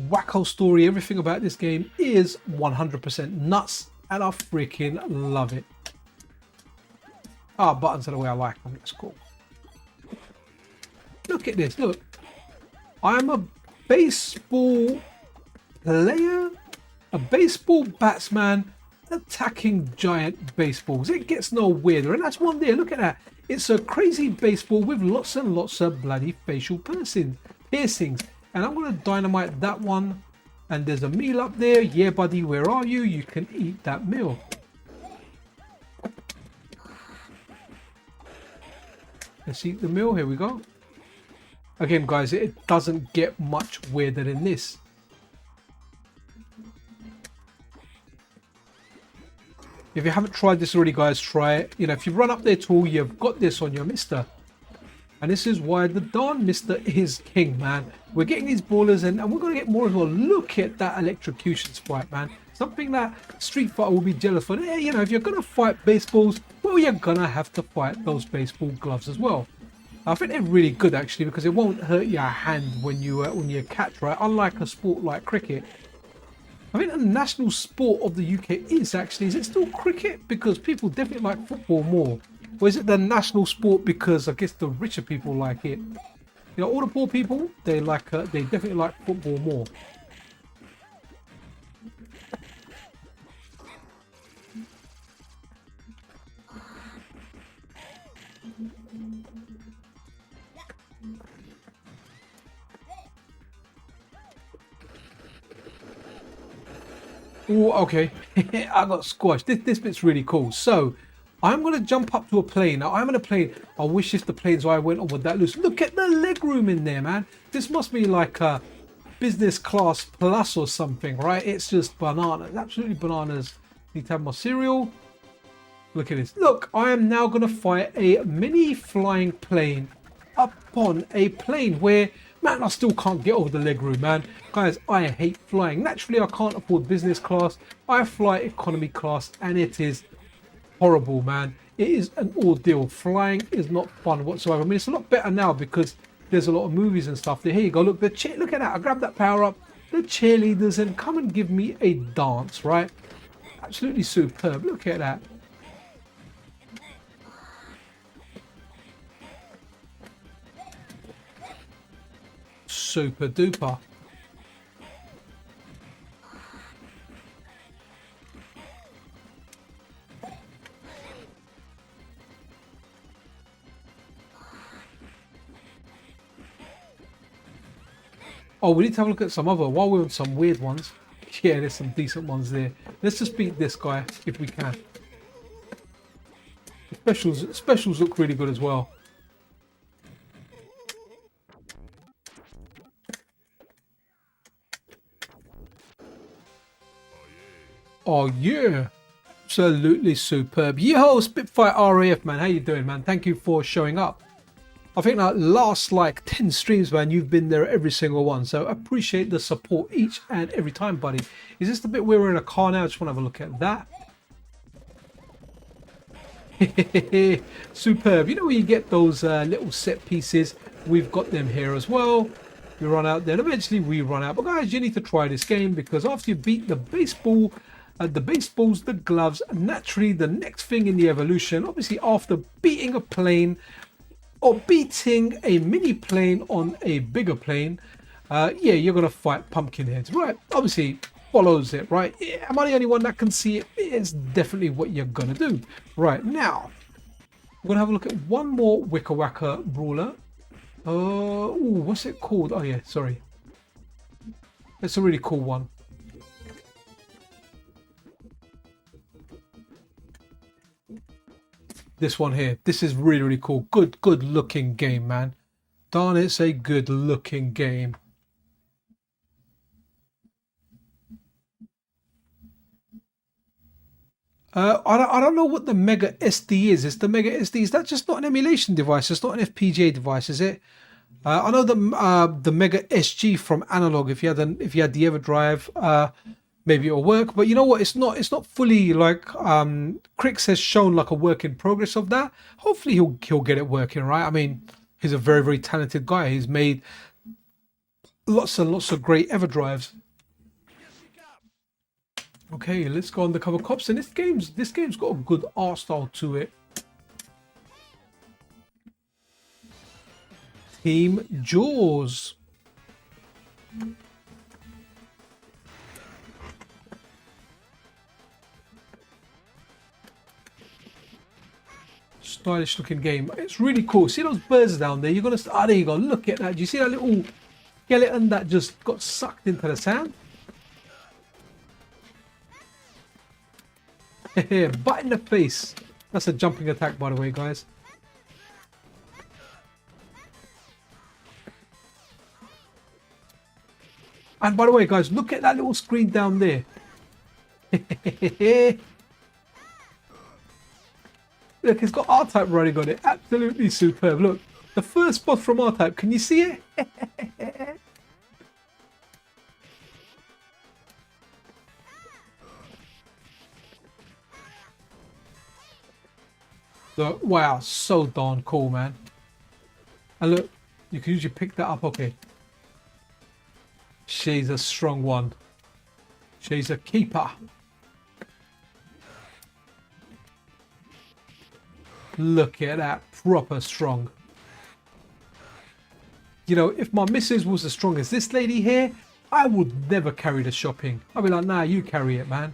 Wacko story. Everything about this game is 100% nuts, and I freaking love it. Buttons are the way I like them. That's cool. Look at this. Look. I'm a baseball player, a baseball batsman, attacking giant baseballs. It gets no weirder, and that's one there. Look at that. It's a crazy baseball with lots and lots of bloody facial piercings. And I'm going to dynamite that one. And there's a meal up there. Yeah, buddy, where are you? You can eat that meal. Let's eat the meal. Here we go. Again, guys, it doesn't get much weirder than this. If you haven't tried this already, guys, try it. You know, if you run up there at all, you've got this on your MiSTer. And this is why the darn MiSTer is king, man. We're getting these brawlers in, and we're going to get more as well. Look at that electrocution sprite, man. Something that Street Fighter will be jealous for. Yeah, you know, if you're going to fight baseballs, well, you're going to have to fight those baseball gloves as well. I think they're really good, actually, because it won't hurt your hand when you catch, right? Unlike a sport like cricket. I think the national sport of the UK is it still cricket? Because people definitely like football more. Or is it the national sport because I guess the richer people like it? You know, all the poor people, they definitely like football more. Oh, okay. I got squashed. This bit's really cool. So I'm going to jump up to a plane. Now I'm in a plane. I wish if the planes I went on were that loose. Look at the leg room in there, man. This must be like a business class plus or something, right? It's just bananas. Absolutely bananas. Need to have my cereal. Look at this. Look, I am now going to fight a mini flying plane upon a plane where, man, I still can't get over the leg room, man. Guys, I hate flying. Naturally, I can't afford business class. I fly economy class, and it is horrible, man. It is an ordeal. Flying is not fun whatsoever. I mean, it's a lot better now because there's a lot of movies and stuff there. Here you go. Look, look at that. I grabbed that power up. The cheerleaders and come and give me a dance, right? Absolutely superb. Look at that. Super duper. Oh, we need to have a look at some other, while we're on some weird ones. Yeah, there's some decent ones there. Let's just beat this guy if we can. The specials look really good as well. Oh yeah, absolutely superb. Yo, Spitfire RAF, man, how you doing, man? Thank you for showing up. I think that last like 10 streams, man, you've been there every single one, so appreciate the support each and every time, buddy. Is this the bit where we're in a car now? I just want to have a look at that. Superb. You know where you get those little set pieces? We've got them here as well. We run out there and eventually we run out, but guys, you need to try this game, because after you beat the baseball, the baseballs, the gloves, naturally the next thing in the evolution, obviously after beating a plane or beating a mini plane on a bigger plane, yeah, you're gonna fight pumpkin heads, right? Obviously follows it, right? Yeah, am I the only one that can see it? It's definitely what you're gonna do. Right, now we're gonna have a look at one more Wicker Wacker brawler. Ooh, what's it called? Oh yeah, sorry, it's a really cool one. This one here, this is really, really cool. Good looking game, man. Darn, it's a good looking game. I don't know what the Mega SD is. It's the Mega SD. Is that just not an emulation device? It's not an FPGA device, is it? I know the Mega SG from Analog. If you had the EverDrive, maybe it'll work. But you know what? It's not fully like Crix has shown like a work in progress of that. Hopefully he'll get it working, right? I mean, he's a very, very talented guy. He's made lots and lots of great EverDrives. Okay, let's go undercover cops. And this game's got a good art style to it. Team Jaws. Stylish looking game. It's really cool. See those birds down there? You're gonna. Ah, there you go. Look at that. Do you see that little skeleton that just got sucked into the sand? Butt in the face. That's a jumping attack, by the way, guys. And by the way, guys, look at that little screen down there. Look, it's got R-Type running on it. Absolutely superb. Look, the first boss from R-Type. Can you see it? Look, wow, so darn cool, man. And look, you can usually pick that up. Okay. She's a strong one. She's a keeper. Look at that, proper strong. You know, if my missus was as strong as this lady here, I would never carry the shopping. I'd be like, nah, you carry it, man.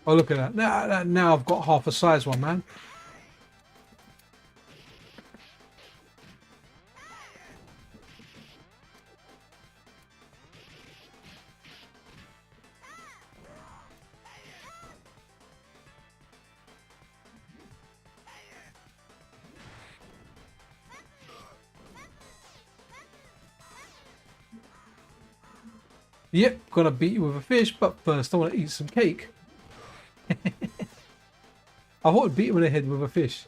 Oh, look at that. Now I've got half a size one, man. Yep, gonna beat you with a fish, but first I want to eat some cake. I thought I'd beat him in the head with a fish.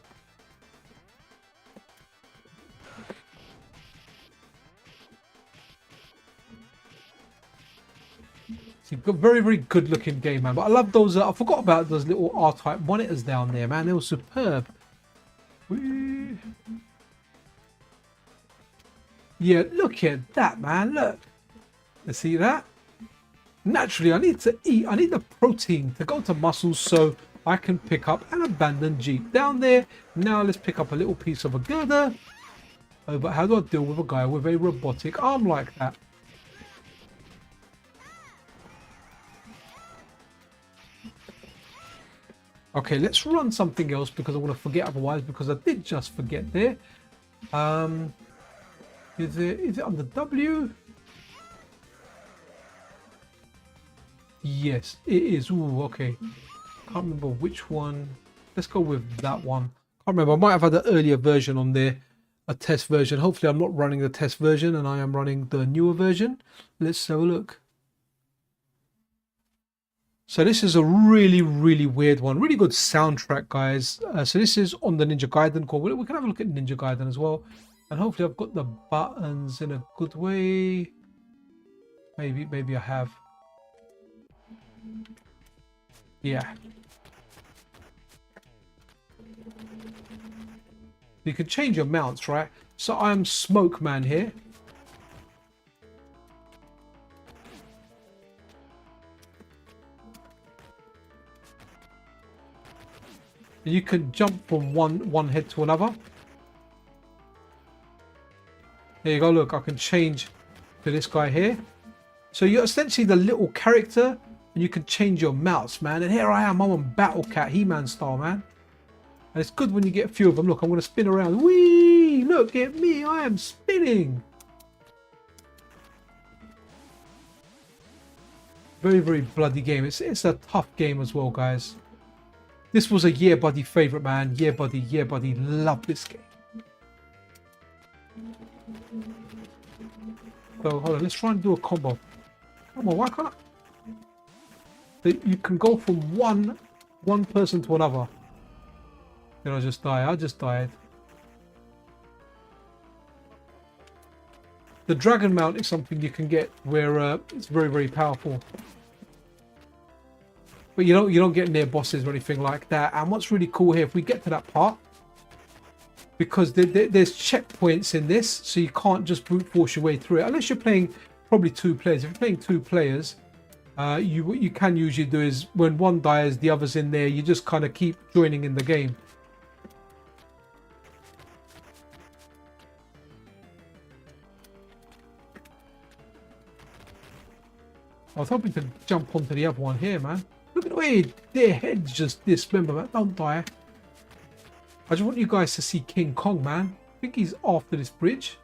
So you've got very, very good looking game, man. But I love those, I forgot about those little R-Type monitors down there, man. They were superb. Whee. Yeah, look at that, man. Look. You see that? Naturally, I need to eat. I need the protein to go to muscles so I can pick up an abandoned Jeep down there. Now let's pick up a little piece of a girder. Oh, but how do I deal with a guy with a robotic arm like that? Okay, let's run something else because I want to forget otherwise, because I did just forget there. Is it on the W? Yes, it is. Ooh, okay. Can't remember which one. Let's go with that one. Can't remember. I might have had an earlier version on there, a test version. Hopefully I'm not running the test version and I am running the newer version. Let's have a look. So this is a really, really weird one. Really good soundtrack, guys. So this is on the Ninja Gaiden core. We can have a look at Ninja Gaiden as well. And hopefully I've got the buttons in a good way. Maybe I have. Yeah. You can change your mounts, right? So I'm Smoke Man here. You can jump from one head to another. There you go, look, I can change to this guy here. So you're essentially the little character and you can change your mounts, man. And here I am, I'm on Battle Cat, He-Man style, man. And it's good when you get a few of them. Look, I'm going to spin around. Whee! Look at me, I am spinning. Very, very bloody game. It's a tough game as well, guys. This was a Yeah Buddy favorite, man. Yeah Buddy, love this game. So hold on, let's try and do a combo. Come on, why can't I? You can go from one person to another. Did I just die? I just died. The dragon mount is something you can get where it's very, very powerful. But you don't get near bosses or anything like that. And what's really cool here, if we get to that part, because there's checkpoints in this, so you can't just brute force your way through it unless you're playing probably 2 players. If you're playing 2 players, what you can usually do is when one dies, the other's in there. You just kind of keep joining in the game. I was hoping to jump onto the other one here, man. Look at the way their heads just dismember, man. Don't die. I just want you guys to see King Kong, man. I think he's after this bridge.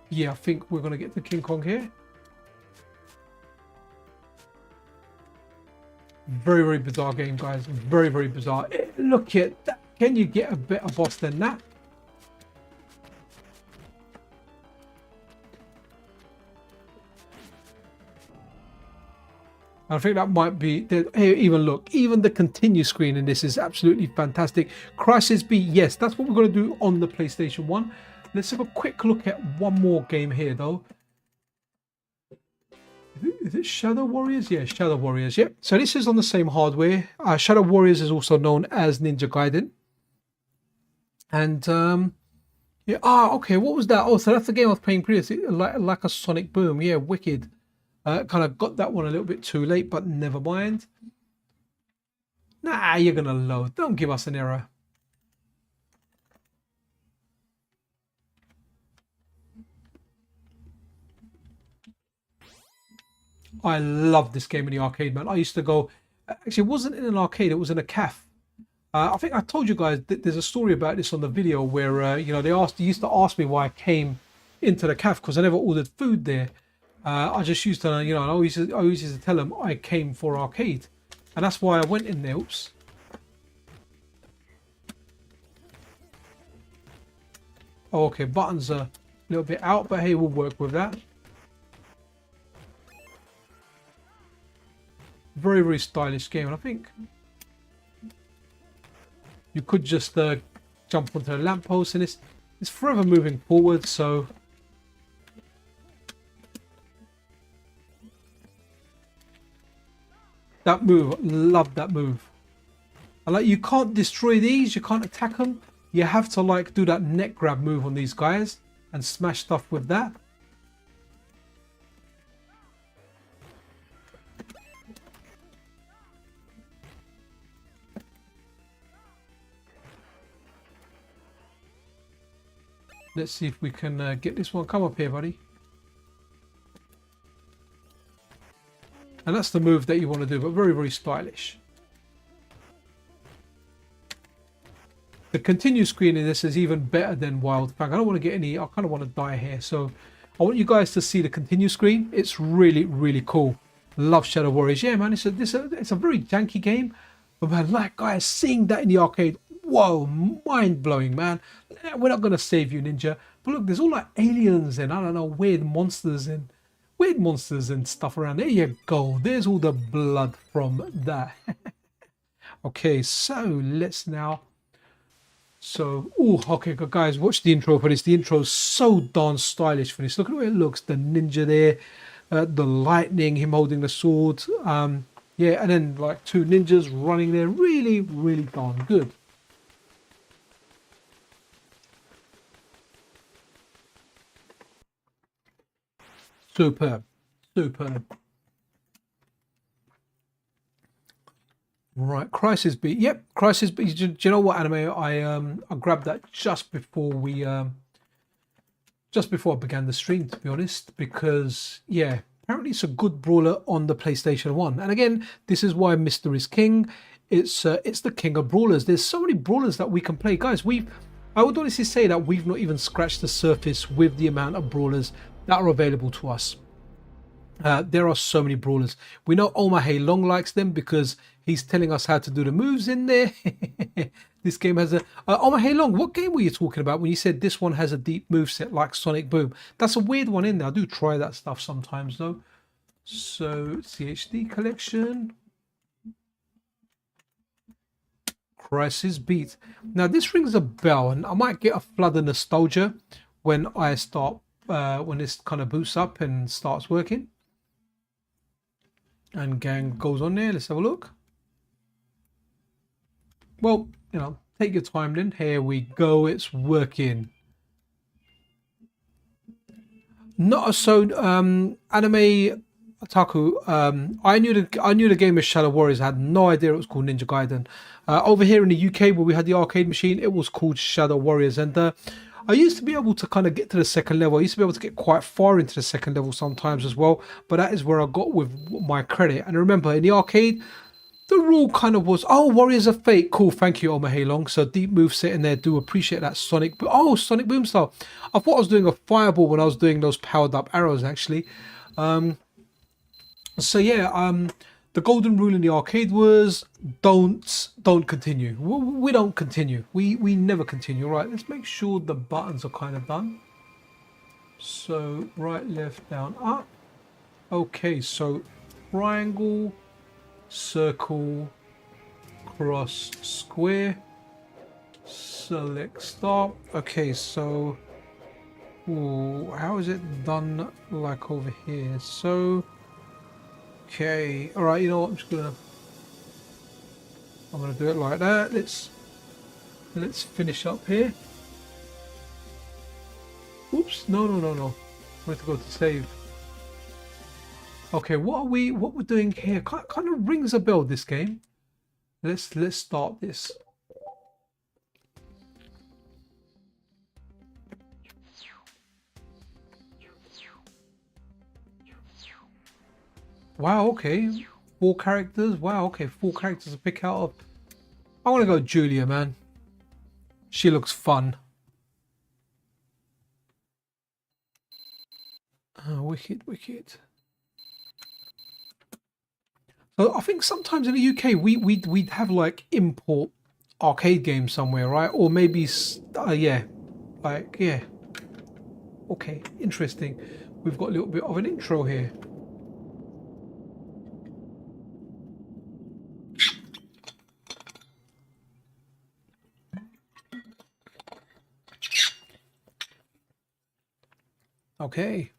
Yeah, I think we're going to get to King Kong here. Very, very bizarre game, guys. Very, very bizarre. Look at that. Can you get a better boss than that? I think that might be, hey, even look, even the continue screen in this is absolutely fantastic. Crisis B, yes, that's what we're going to do on the PlayStation 1. Let's have a quick look at one more game here, though. Is it Shadow Warriors? Yeah, Shadow Warriors, yep. So this is on the same hardware. Shadow Warriors is also known as Ninja Gaiden. And, yeah, okay, what was that? Oh, so that's the game I was playing previously, like a Sonic Boom. Yeah, wicked. Kind of got that one a little bit too late, but never mind. Nah, you're going to load. Don't give us an error. I love this game in the arcade, man. I used to go... Actually, it wasn't in an arcade. It was in a cafe. I think I told you guys that there's a story about this on the video where, you know, they used to ask me why I came into the cafe because I never ordered food there. I just used to, you know, I always used to tell them I came for arcade. And that's why I went in there. Oops. Oh, okay, buttons are a little bit out, but hey, we'll work with that. Very, very stylish game. And I think you could just jump onto the lamppost, and it's forever moving forward, so... That move, love that move. And like, you can't destroy these, you can't attack them. You have to like do that neck grab move on these guys and smash stuff with that. Let's see if we can get this one. Come up here, buddy. And that's the move that you want to do, but very, very stylish. The continue screen in this is even better than Wildfang. I don't want to get any, I kind of want to die here. So I want you guys to see the continue screen. It's really, really cool. Love Shadow Warriors. Yeah, man, it's a very janky game. But man, like guys, seeing that in the arcade, whoa, mind-blowing, man. We're not going to save you, Ninja. But look, there's all like aliens and I don't know, weird monsters and stuff around. There you go. There's all the blood from that. Okay, so let's now... So, oh, okay, guys, watch the intro for this. The intro is so darn stylish for this. Look at the way it looks. The ninja there, the lightning, him holding the sword. Yeah, and then like two ninjas running there. Really, really darn good. Superb, superb. Right, Crisis Beat. Yep, Crisis Beat. Do you know what, Anime? I grabbed that just before I began the stream, to be honest, because yeah, apparently it's a good brawler on the PlayStation 1. And again, this is why MiSTer is king. It's the king of brawlers. There's so many brawlers that we can play, guys. I would honestly say that we've not even scratched the surface with the amount of brawlers that are available to us. There are so many brawlers. We know O.M.A.Hei-Long likes them because he's telling us how to do the moves in there. This game has a... O.M.A.Hei-Long, what game were you talking about when you said this one has a deep moveset like Sonic Boom? That's a weird one in there. I do try that stuff sometimes though. So, CHD collection. Crisis Beat. Now this rings a bell and I might get a flood of nostalgia when I start... when this kind of boots up and starts working. And gang goes on there. Let's have a look. Well, you know, take your time then. Here we go. It's working. Not so Anime Taku. I knew the game of Shadow Warriors. I had no idea it was called Ninja Gaiden. Over here in the UK where we had the arcade machine, it was called Shadow Warriors. And I used to be able to kind of get to the second level. I used to be able to get quite far into the second level sometimes as well. But that is where I got with my credit. And remember, in the arcade, the rule kind of was, oh, Warriors of Fate. Cool, thank you, O.M.A.Hei-Long. So deep moveset in there. Do appreciate that Sonic. Oh, Sonic Boom style. I thought I was doing a fireball when I was doing those powered up arrows, actually. So yeah, the golden rule in the arcade was don't continue. We don't continue. We never continue. Right, let's make sure the buttons are kind of done. So right, left, down, up. Okay, so triangle, circle, cross, square, select, start. Okay, so ooh, how is it done like over here? So okay, all right, you know what, I'm gonna do it like that. Let's finish up here. Oops, no. I have to go to save. Okay, what we're doing here kind of rings a bell, this game. Let's start this. Wow, okay. 4 characters. Wow, okay. 4 characters to pick out of. I want to go Julia, man. She looks fun. Oh, wicked. So I think sometimes in the UK we'd have like import arcade games somewhere, right? Or maybe yeah, like yeah. Okay, interesting. We've got a little bit of an intro here. Okay.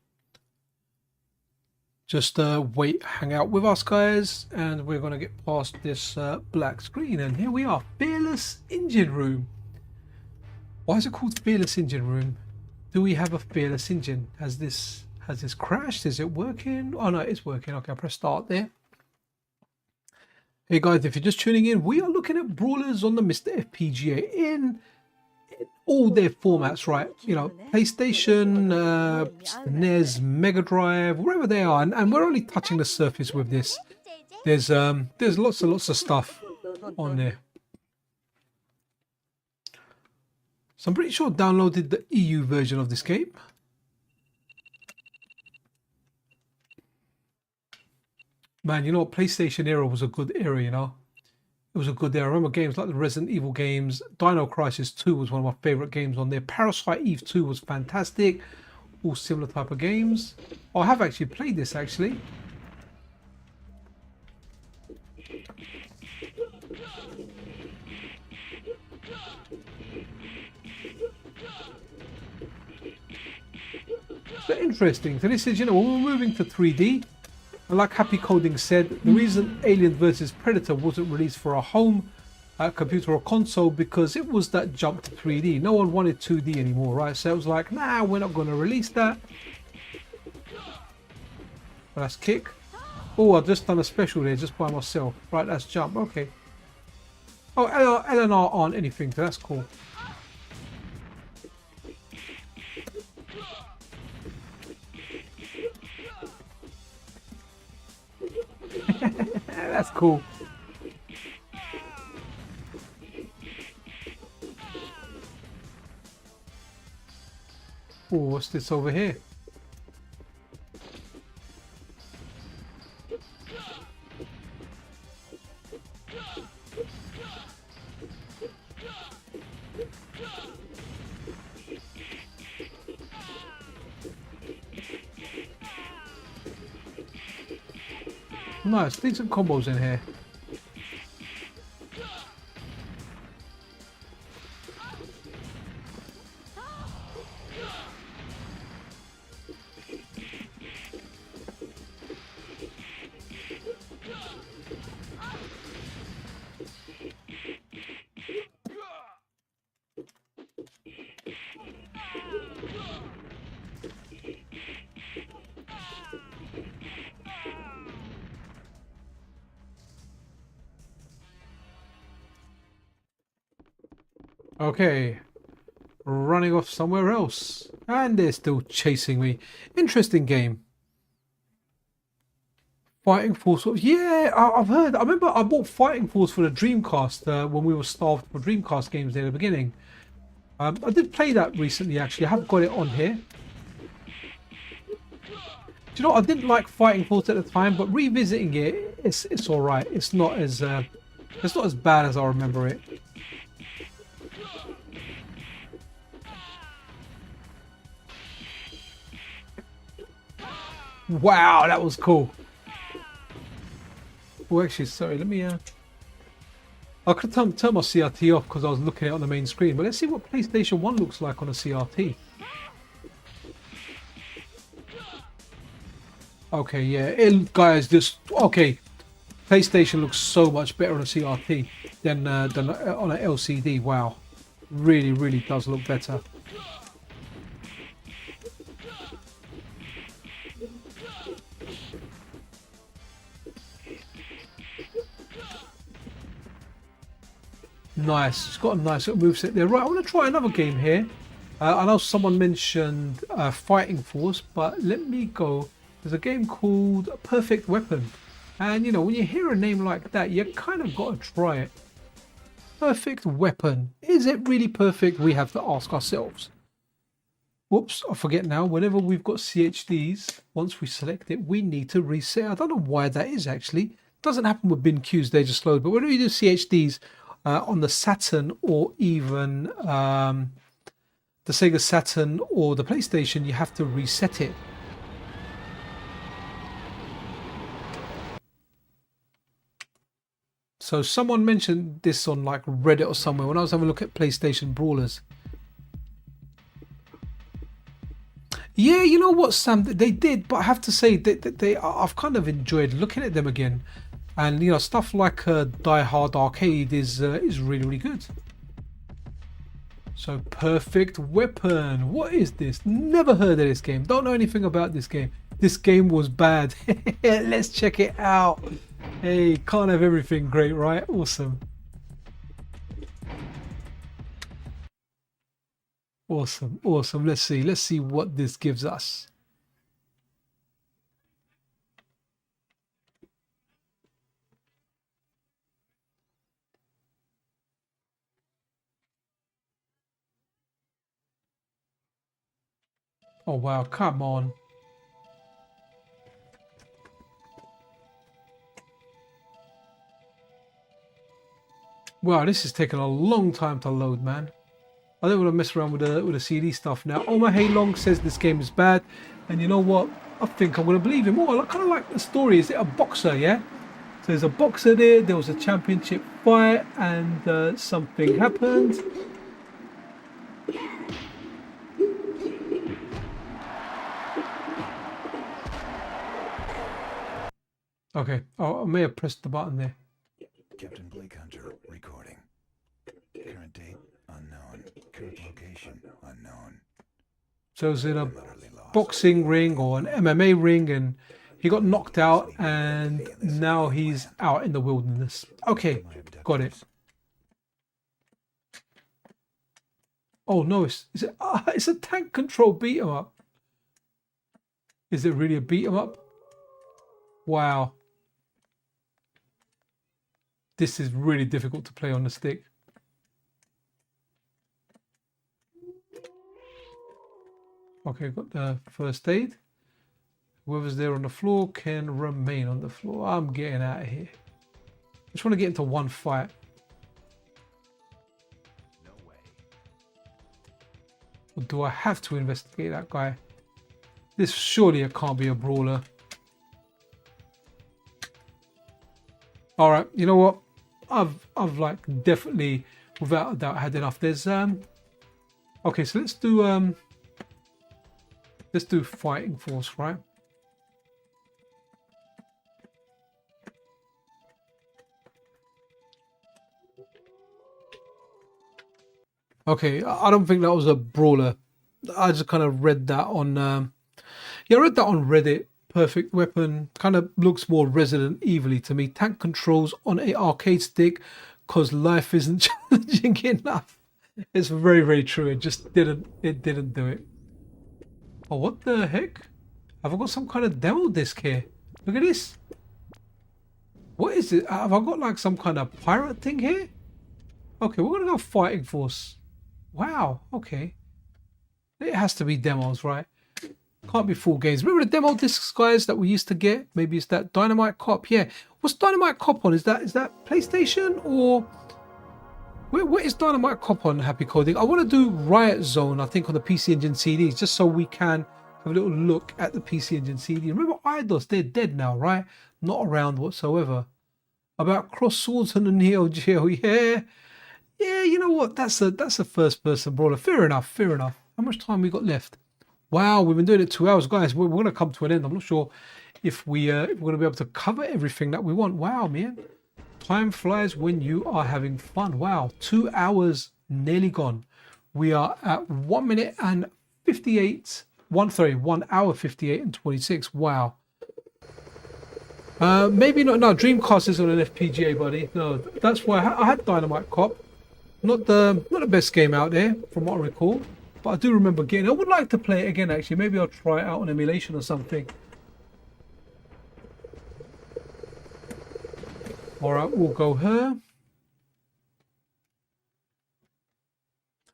Just hang out with us, guys, and we're going to get past this black screen. And here we are, Fearless Engine Room. Why is it called Fearless Engine Room? Do we have a Fearless Engine? Has this crashed? Is it working? Oh no, it's working. Okay, I'll press start there. Hey guys, if you're just tuning in, we are looking at Brawlers on the MiSTer FPGA in all their formats, right? You know, PlayStation, NES, Mega Drive, wherever they are, and we're only touching the surface with this. There's lots and lots of stuff on there. So I'm pretty sure I downloaded the EU version of this game. Man, you know what? PlayStation era was a good era, you know. It was a good era. I remember games like the Resident Evil games. Dino Crisis 2 was one of my favorite games on there. Parasite Eve 2 was fantastic. All similar type of games. Oh, I have actually played this actually. But interesting. So this is, you know, when we're moving to 3D, and like Happy Coding said, the reason Alien vs Predator wasn't released for a home computer or console because it was that jump to 3D. No one wanted 2D anymore, right? So it was like, nah, we're not going to release that. But that's kick. Oh, I've just done a special there just by myself. Right, that's jump. Okay. Oh, L and R aren't anything, so that's cool. That's cool. Oh, what's this over here? Nice, decent combos in here. Okay, running off somewhere else. And they're still chasing me. Interesting game. Fighting Force. Yeah, I've heard. I remember I bought Fighting Force for the Dreamcast when we were starved for Dreamcast games there at the beginning. I did play that recently, actually. I haven't got it on here. Do you know, I didn't like Fighting Force at the time, but revisiting it, it's all right. It's not as bad as I remember it. Wow, that was cool. Oh, actually, sorry, let me... I could turn my CRT off because I was looking at it on the main screen, but let's see what PlayStation 1 looks like on a CRT. Okay, yeah, guys, just... Okay, PlayStation looks so much better on a CRT than on an LCD, wow. Really, really does look better. Nice, it's got a nice little moveset there. Right, I want to try another game here. I know someone mentioned Fighting Force, but let me go. There's a game called Perfect Weapon. And you know, when you hear a name like that, you kind of got to try it. Perfect Weapon. Is it really perfect? We have to ask ourselves. Whoops, I forget now. Whenever we've got CHDs, once we select it, we need to reset. I don't know why that is actually. It doesn't happen with bin queues, they just load. But whenever you do CHDs, on the Saturn or even the Sega Saturn or the PlayStation, you have to reset it. So someone mentioned this on like Reddit or somewhere when I was having a look at PlayStation Brawlers. Yeah, you know what, Sam, they did, but I have to say that I've kind of enjoyed looking at them again. And you know, stuff like Die Hard Arcade is really, really good. So Perfect Weapon, what is this? Never heard of this game. Don't know anything about this game. This game was bad. Let's check it out. Hey, can't have everything great, right? Awesome. Awesome, awesome. Let's see what this gives us. Oh wow, come on. Wow, this is taking a long time to load, man. I don't want to mess around with the CD stuff now. O.M.A.Hei-Long says this game is bad, and you know what? I think I'm going to believe him. Oh, I kind of like the story. Is it a boxer? Yeah. So there's a boxer there. There was a championship fight, and something happened. Okay. Oh, I may have pressed the button there. Captain Blake Hunter recording. Current date unknown. Current location unknown. So it's in a boxing ring or an MMA ring, and he got knocked out, and now he's out in the wilderness. Okay, got it. Oh no, it's a tank control beat 'em up. Is it really a beat 'em up? Wow. This is really difficult to play on the stick. Okay, got the first aid. Whoever's there on the floor can remain on the floor. I'm getting out of here. I just want to get into one fight. No way. Or do I have to investigate that guy? This surely it can't be a brawler. All right, you know what? I've like definitely, without a doubt, had enough. There's okay, so let's do fighting force, right? Okay, I don't think that was a brawler. I just kind of read that on yeah, I read that on Reddit. Perfect weapon, kind of looks more Resident Evil-y to me. Tank controls on a arcade stick because life isn't challenging enough. It's very, very true. It just didn't do it. Oh, what the heck? Have I got some kind of demo disc here? Look at this. What is it? Have I got like some kind of pirate thing here? Okay, we're gonna go fighting force. Wow, okay. It has to be demos, right? Can't be full games. Remember the demo discs, guys, that we used to get? Maybe it's that Dynamite Cop. Yeah. What's Dynamite Cop on? Is that PlayStation or what is Dynamite Cop on? Happy Coding. I want to do Riot Zone, I think, on the PC Engine CDs, just so we can have a little look at the PC Engine CD. Remember IDOS? They're dead now, right? Not around whatsoever. About Cross Swords and the Neo Geo. Yeah. Yeah, you know what? That's a first person brawler. Fair enough, fair enough. How much time we got left? Wow, we've been doing it 2 hours, guys. We're going to come to an end. I'm not sure if we're going to be able to cover everything that we want. Wow, man. Time flies when you are having fun. Wow, 2 hours nearly gone. We are at 1 minute and 58. 1 hour 58 and 26. Wow. Maybe not. No, Dreamcast is on an FPGA, buddy. No, that's why I had Dynamite Cop. Not the best game out there, from what I recall. But I do remember getting. I would like to play it again, actually. Maybe I'll try it out on emulation or something. All right, we'll go here.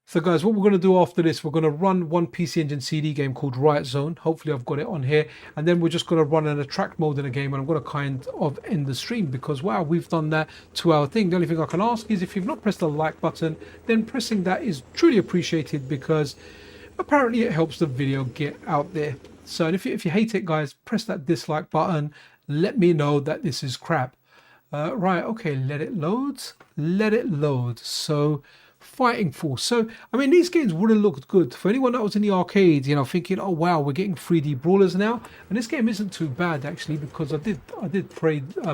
So guys, what we're going to do after this, we're going to run one PC Engine CD game called Riot Zone. Hopefully I've got it on here. And then we're just going to run an attract mode in a game, and I'm going to kind of end the stream because, wow, we've done that 2 hour thing. The only thing I can ask is if you've not pressed the like button, then pressing that is truly appreciated because apparently it helps the video get out there. So if you hate it, guys, press that dislike button. Let me know that this is crap. Right, okay, let it load. Let it load. So fighting force. So I mean, these games would have looked good for anyone that was in the arcade, you know, thinking, oh wow, we're getting 3D brawlers now. And this game isn't too bad actually, because I did play this.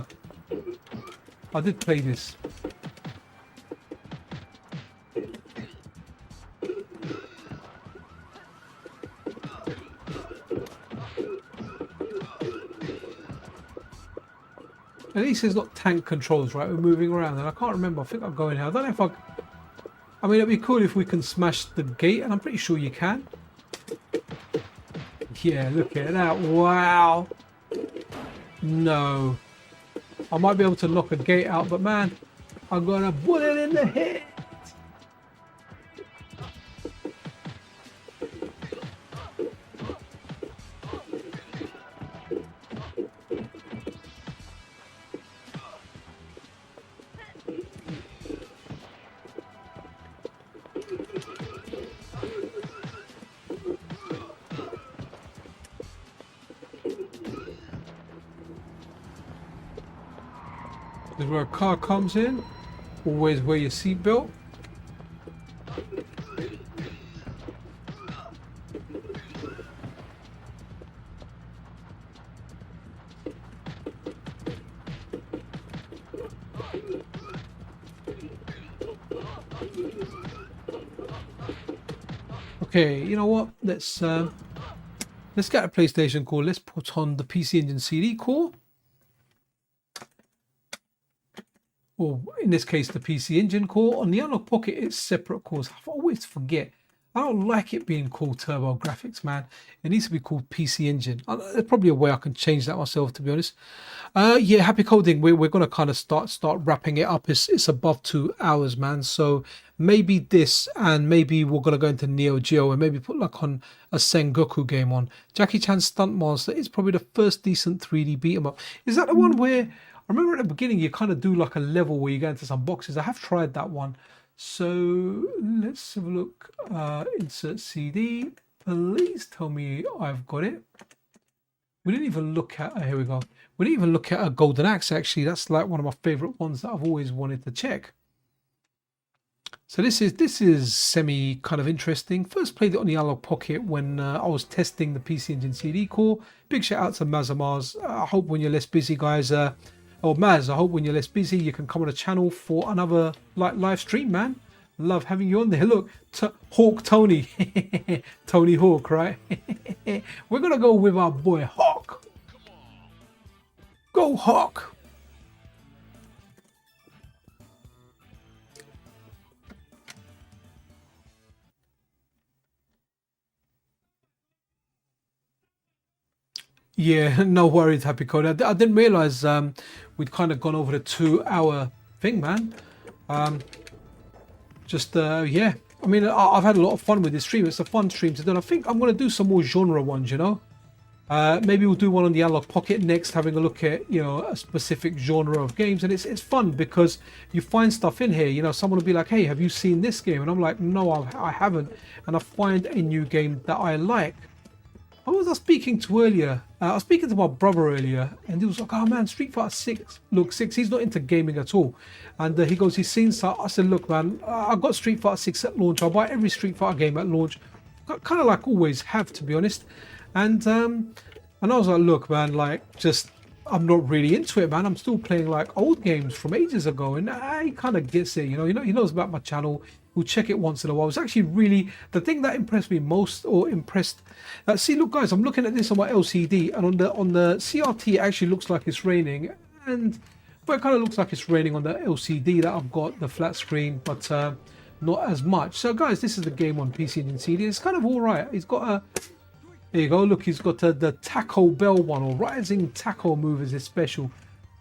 At least it's not tank controls, right? We're moving around, and I can't remember. I think I'm going here. I don't know if I. I mean, it'd be cool if we can smash the gate, and I'm pretty sure you can. Yeah, look at that. Wow. No. I might be able to knock a gate out, but man, I'm gonna bullet in the head. This is where a car comes in. Always wear your seatbelt. Okay, you know what? Let's get a PlayStation core. Let's put on the PC Engine CD core. Or in this case, the PC Engine core. On the Analog Pocket, it's separate cores. I always forget. I don't like it being called Turbo Graphics, man. It needs to be called PC Engine. There's probably a way I can change that myself, to be honest. Yeah, happy coding. We're going to kind of start wrapping it up. It's above 2 hours, man. So maybe this, and maybe we're going to go into Neo Geo and maybe put like on a Sengoku game on. Jackie Chan's Stunt Master is probably the first decent 3D beat 'em up. Is that the one where... I remember at the beginning you kind of do like a level where you go into some boxes. I have tried that one. So let's have a look. Insert CD. Please tell me I've got it. We didn't even look at, here we go. We didn't even look at a Golden Axe actually. That's like one of my favorite ones that I've always wanted to check. So this is semi kind of interesting. First played it on the Analog Pocket when I was testing the PC Engine CD core. Big shout out to Mazamaz. I hope when you're less busy, guys, or Maz, I hope when you're less busy, you can come on the channel for another like live stream, man. Love having you on there. Look, Hawk Tony, Tony Hawk, right? We're gonna go with our boy Hawk. Go Hawk. Yeah, no worries, Happy Code. I didn't realize we'd kind of gone over the 2 hour thing, man. Yeah, I mean, I've had a lot of fun with this stream. It's a fun stream to do. I think I'm going to do some more genre ones, you know. Maybe we'll do one on the Analog Pocket next, having a look at, you know, a specific genre of games. And it's fun because you find stuff in here. You know, someone will be like, hey, have you seen this game? And I'm like, no, I haven't. And I find a new game that I like. Who was I speaking to earlier? I was speaking to my brother earlier, and he was like, oh man, Street Fighter 6. Look, 6, he's not into gaming at all. And he goes, he's seen some. I said, look, man, I got Street Fighter 6 at launch. I'll buy every Street Fighter game at launch. Kind of like always have, to be honest. And I was like, look, man, like, just, I'm not really into it, man. I'm still playing like old games from ages ago. And he kind of gets it, you know, he knows about my channel. We'll check it once in a while. It's actually really the thing that impressed me most, or impressed. See, look, guys, I'm looking at this on my LCD, and on the CRT, it actually looks like it's raining, but it kind of looks like it's raining on the LCD that I've got, the flat screen, but not as much. So, guys, this is the game on PC and CD. It's kind of all right. He's got a. There you go. Look, he's got the Taco Bell one, or Rising Taco move is his special.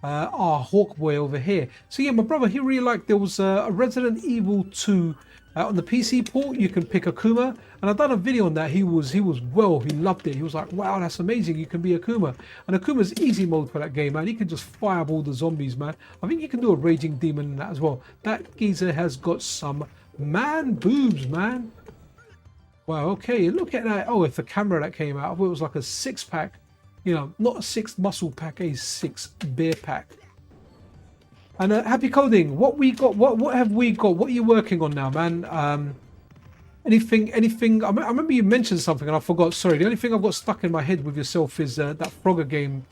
Our Hawk Boy over here. So yeah, my brother, he really liked, there was a Resident Evil 2 on the PC port. You can pick Akuma, and I've done a video on that. He loved it. He was like, wow, that's amazing, you can be Akuma. And Akuma's easy mode for that game, man. He can just fireball the zombies, man. I think you can do a Raging Demon in that as well. That geezer has got some man boobs, man. Wow, okay, look at that. Oh, it's the camera that came out. I thought it was like a 6-pack. You know, not a 6 muscle pack, a 6 beer pack. And Happy Coding, what we got? What have we got? What are you working on now, man? Anything? I remember you mentioned something and I forgot. Sorry, the only thing I've got stuck in my head with yourself is that Frogger game.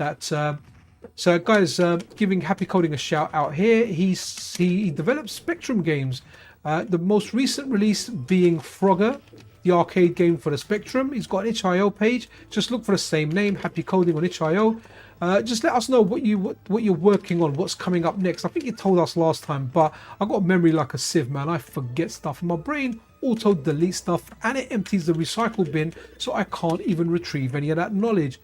So guys, giving Happy Coding a shout out here. He developed Spectrum games. The most recent release being Frogger. the arcade game for the Spectrum. He's got an itch.io page. Just look for the same name, Happy Coding on itch.io. Just let us know what you're working on, what's coming up next. I think you told us last time, but I got memory like a sieve, man. I forget stuff in my brain, auto delete stuff, and it empties the recycle bin, so I can't even retrieve any of that knowledge.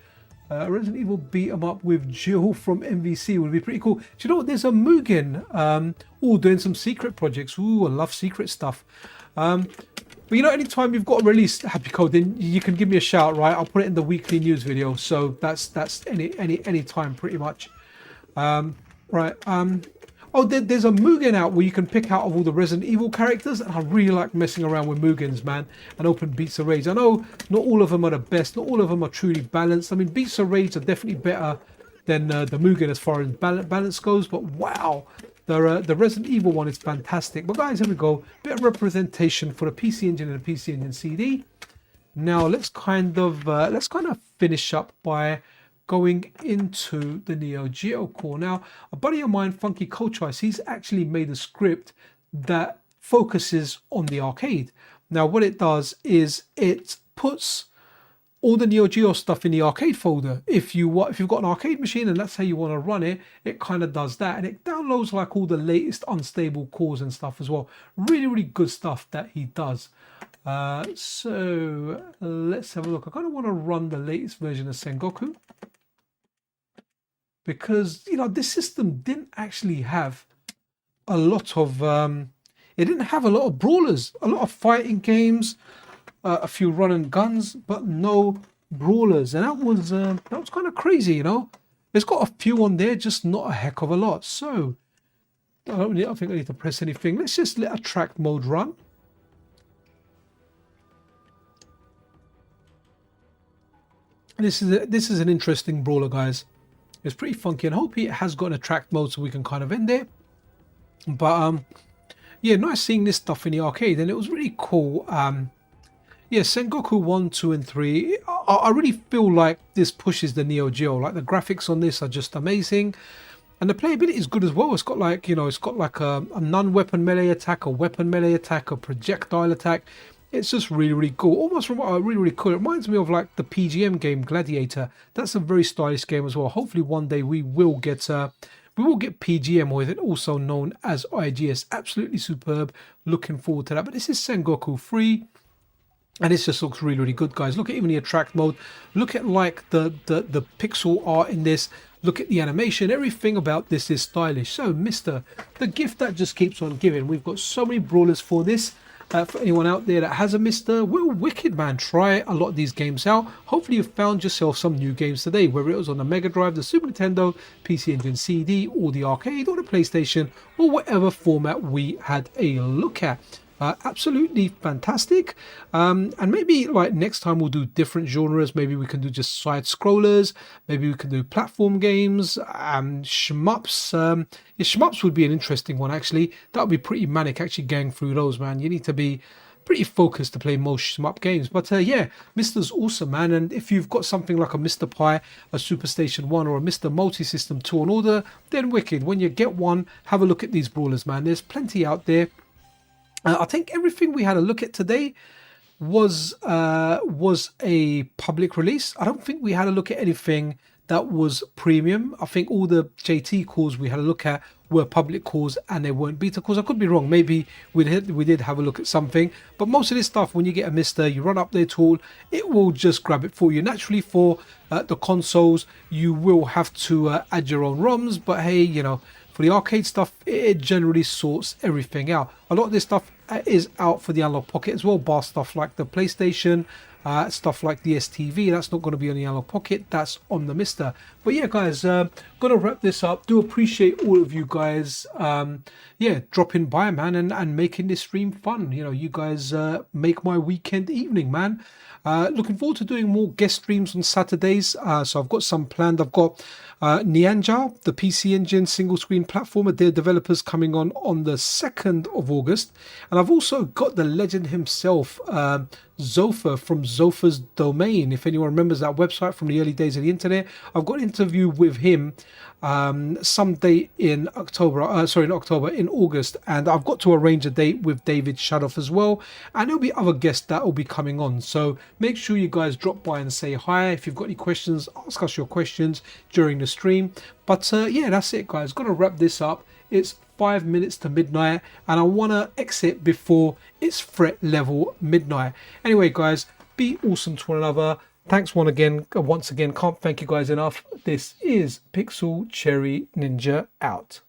Resident Evil beat 'em up with Jill from MVC would be pretty cool. Do you know what? There's a Mugen doing some secret projects. Ooh, I love secret stuff. But you know, anytime you've got a release, Happy Code, then you can give me a shout, right? I'll put it in the weekly news video. So that's any time pretty much. Right. Oh, there's a Mugen out where you can pick out of all the Resident Evil characters, and I really like messing around with Mugens, man, and open Beats of Rage. I know not all of them are the best, not all of them are truly balanced. I mean, Beats of Rage are definitely better than the Mugen as far as balance goes, but wow, the Resident Evil one is fantastic. But guys, here we go, bit of representation for the PC Engine and the PC Engine CD. Now let's kind of finish up by going into the Neo Geo core. Now, a buddy of mine, Funky Cochoice, he's actually made a script that focuses on the arcade. Now, what it does is it puts all the Neo Geo stuff in the arcade folder. If you've got an arcade machine and that's how you want to run it, it kind of does that, and it downloads like all the latest unstable cores and stuff as well. Really, really good stuff that he does. So let's have a look. I kind of want to run the latest version of Sengoku, because you know this system didn't actually have a lot of it didn't have a lot of brawlers, a lot of fighting games, a few run and guns, but no brawlers, and that was kind of crazy, you know. It's got a few on there, just not a heck of a lot. So I don't think I need to press anything. Let's just let attract mode run. This is an interesting brawler, guys. It's pretty funky, and hopefully it has got an attract mode so we can kind of end it. But yeah, nice seeing this stuff in the arcade, and it was really cool. Yeah, Sengoku 1, 2, and 3. I really feel like this pushes the Neo Geo. Like the graphics on this are just amazing, and the playability is good as well. It's got like, you know, it's got like a non-weapon melee attack, a weapon melee attack, a projectile attack. It's just really, really cool. Almost really, really cool. It reminds me of like the PGM game Gladiator. That's a very stylish game as well. Hopefully one day we will get PGM with it, also known as IGS. Absolutely superb. Looking forward to that. But this is Sengoku 3. And this just looks really, really good, guys. Look at even the attract mode. Look at like the pixel art in this. Look at the animation. Everything about this is stylish. So, MiSTer, the gift that just keeps on giving. We've got so many brawlers for this. For anyone out there that has a MiSTer, well, wicked, man. Try a lot of these games out. Hopefully you've found yourself some new games today, whether it was on the Mega Drive, the Super Nintendo, PC Engine CD, or the arcade, or the PlayStation, or whatever format we had a look at. Absolutely fantastic. And maybe like next time we'll do different genres. Maybe we can do just side scrollers. Maybe we can do platform games, shmups. Yeah, shmups would be an interesting one, actually. That would be pretty manic, actually, going through those, man. You need to be pretty focused to play most shmup games. But yeah, MiSTer's awesome, man. And if you've got something like a MiSTer Pi, a Superstation 1, or a MiSTer Multi-System 2 on order, then wicked. When you get one, have a look at these brawlers, man. There's plenty out there. I think everything we had a look at today was a public release. I don't think we had a look at anything that was premium. I think all the JT cores we had a look at were public cores and they weren't beta cores. I could be wrong. Maybe we did have a look at something. But most of this stuff, when you get a MiSTer, you run up their tool, it will just grab it for you. Naturally, for the consoles, you will have to add your own ROMs. But hey, you know, for the arcade stuff, it generally sorts everything out. A lot of this stuff is out for the Analog Pocket as well, bar stuff like the PlayStation, stuff like the STV. That's not going to be on the Analog Pocket, that's on the MiSTer. But yeah, guys, gonna wrap this up. Do appreciate all of you guys yeah, dropping by, man, and making this stream fun. You know, you guys make my weekend evening, man. Looking forward to doing more guest streams on Saturdays. So I've got some planned. I've got Nyanja, the PC Engine single screen platformer, their developers, coming on the 2nd of August. And I've also got the legend himself, Zofa from Zofa's Domain. If anyone remembers that website from the early days of the internet, I've got an interview with him some date in October, in August, and I've got to arrange a date with David Shadoff as well, and there'll be other guests that will be coming on. So make sure you guys drop by and say hi. If you've got any questions, ask us your questions during the stream. But yeah, that's it, guys. Gonna wrap this up. It's 5 minutes to midnight, and I want to exit before it's threat level midnight. Anyway, guys, be awesome to one another. Thanks once again. Can't thank you guys enough. This is Pixel Cherry Ninja out.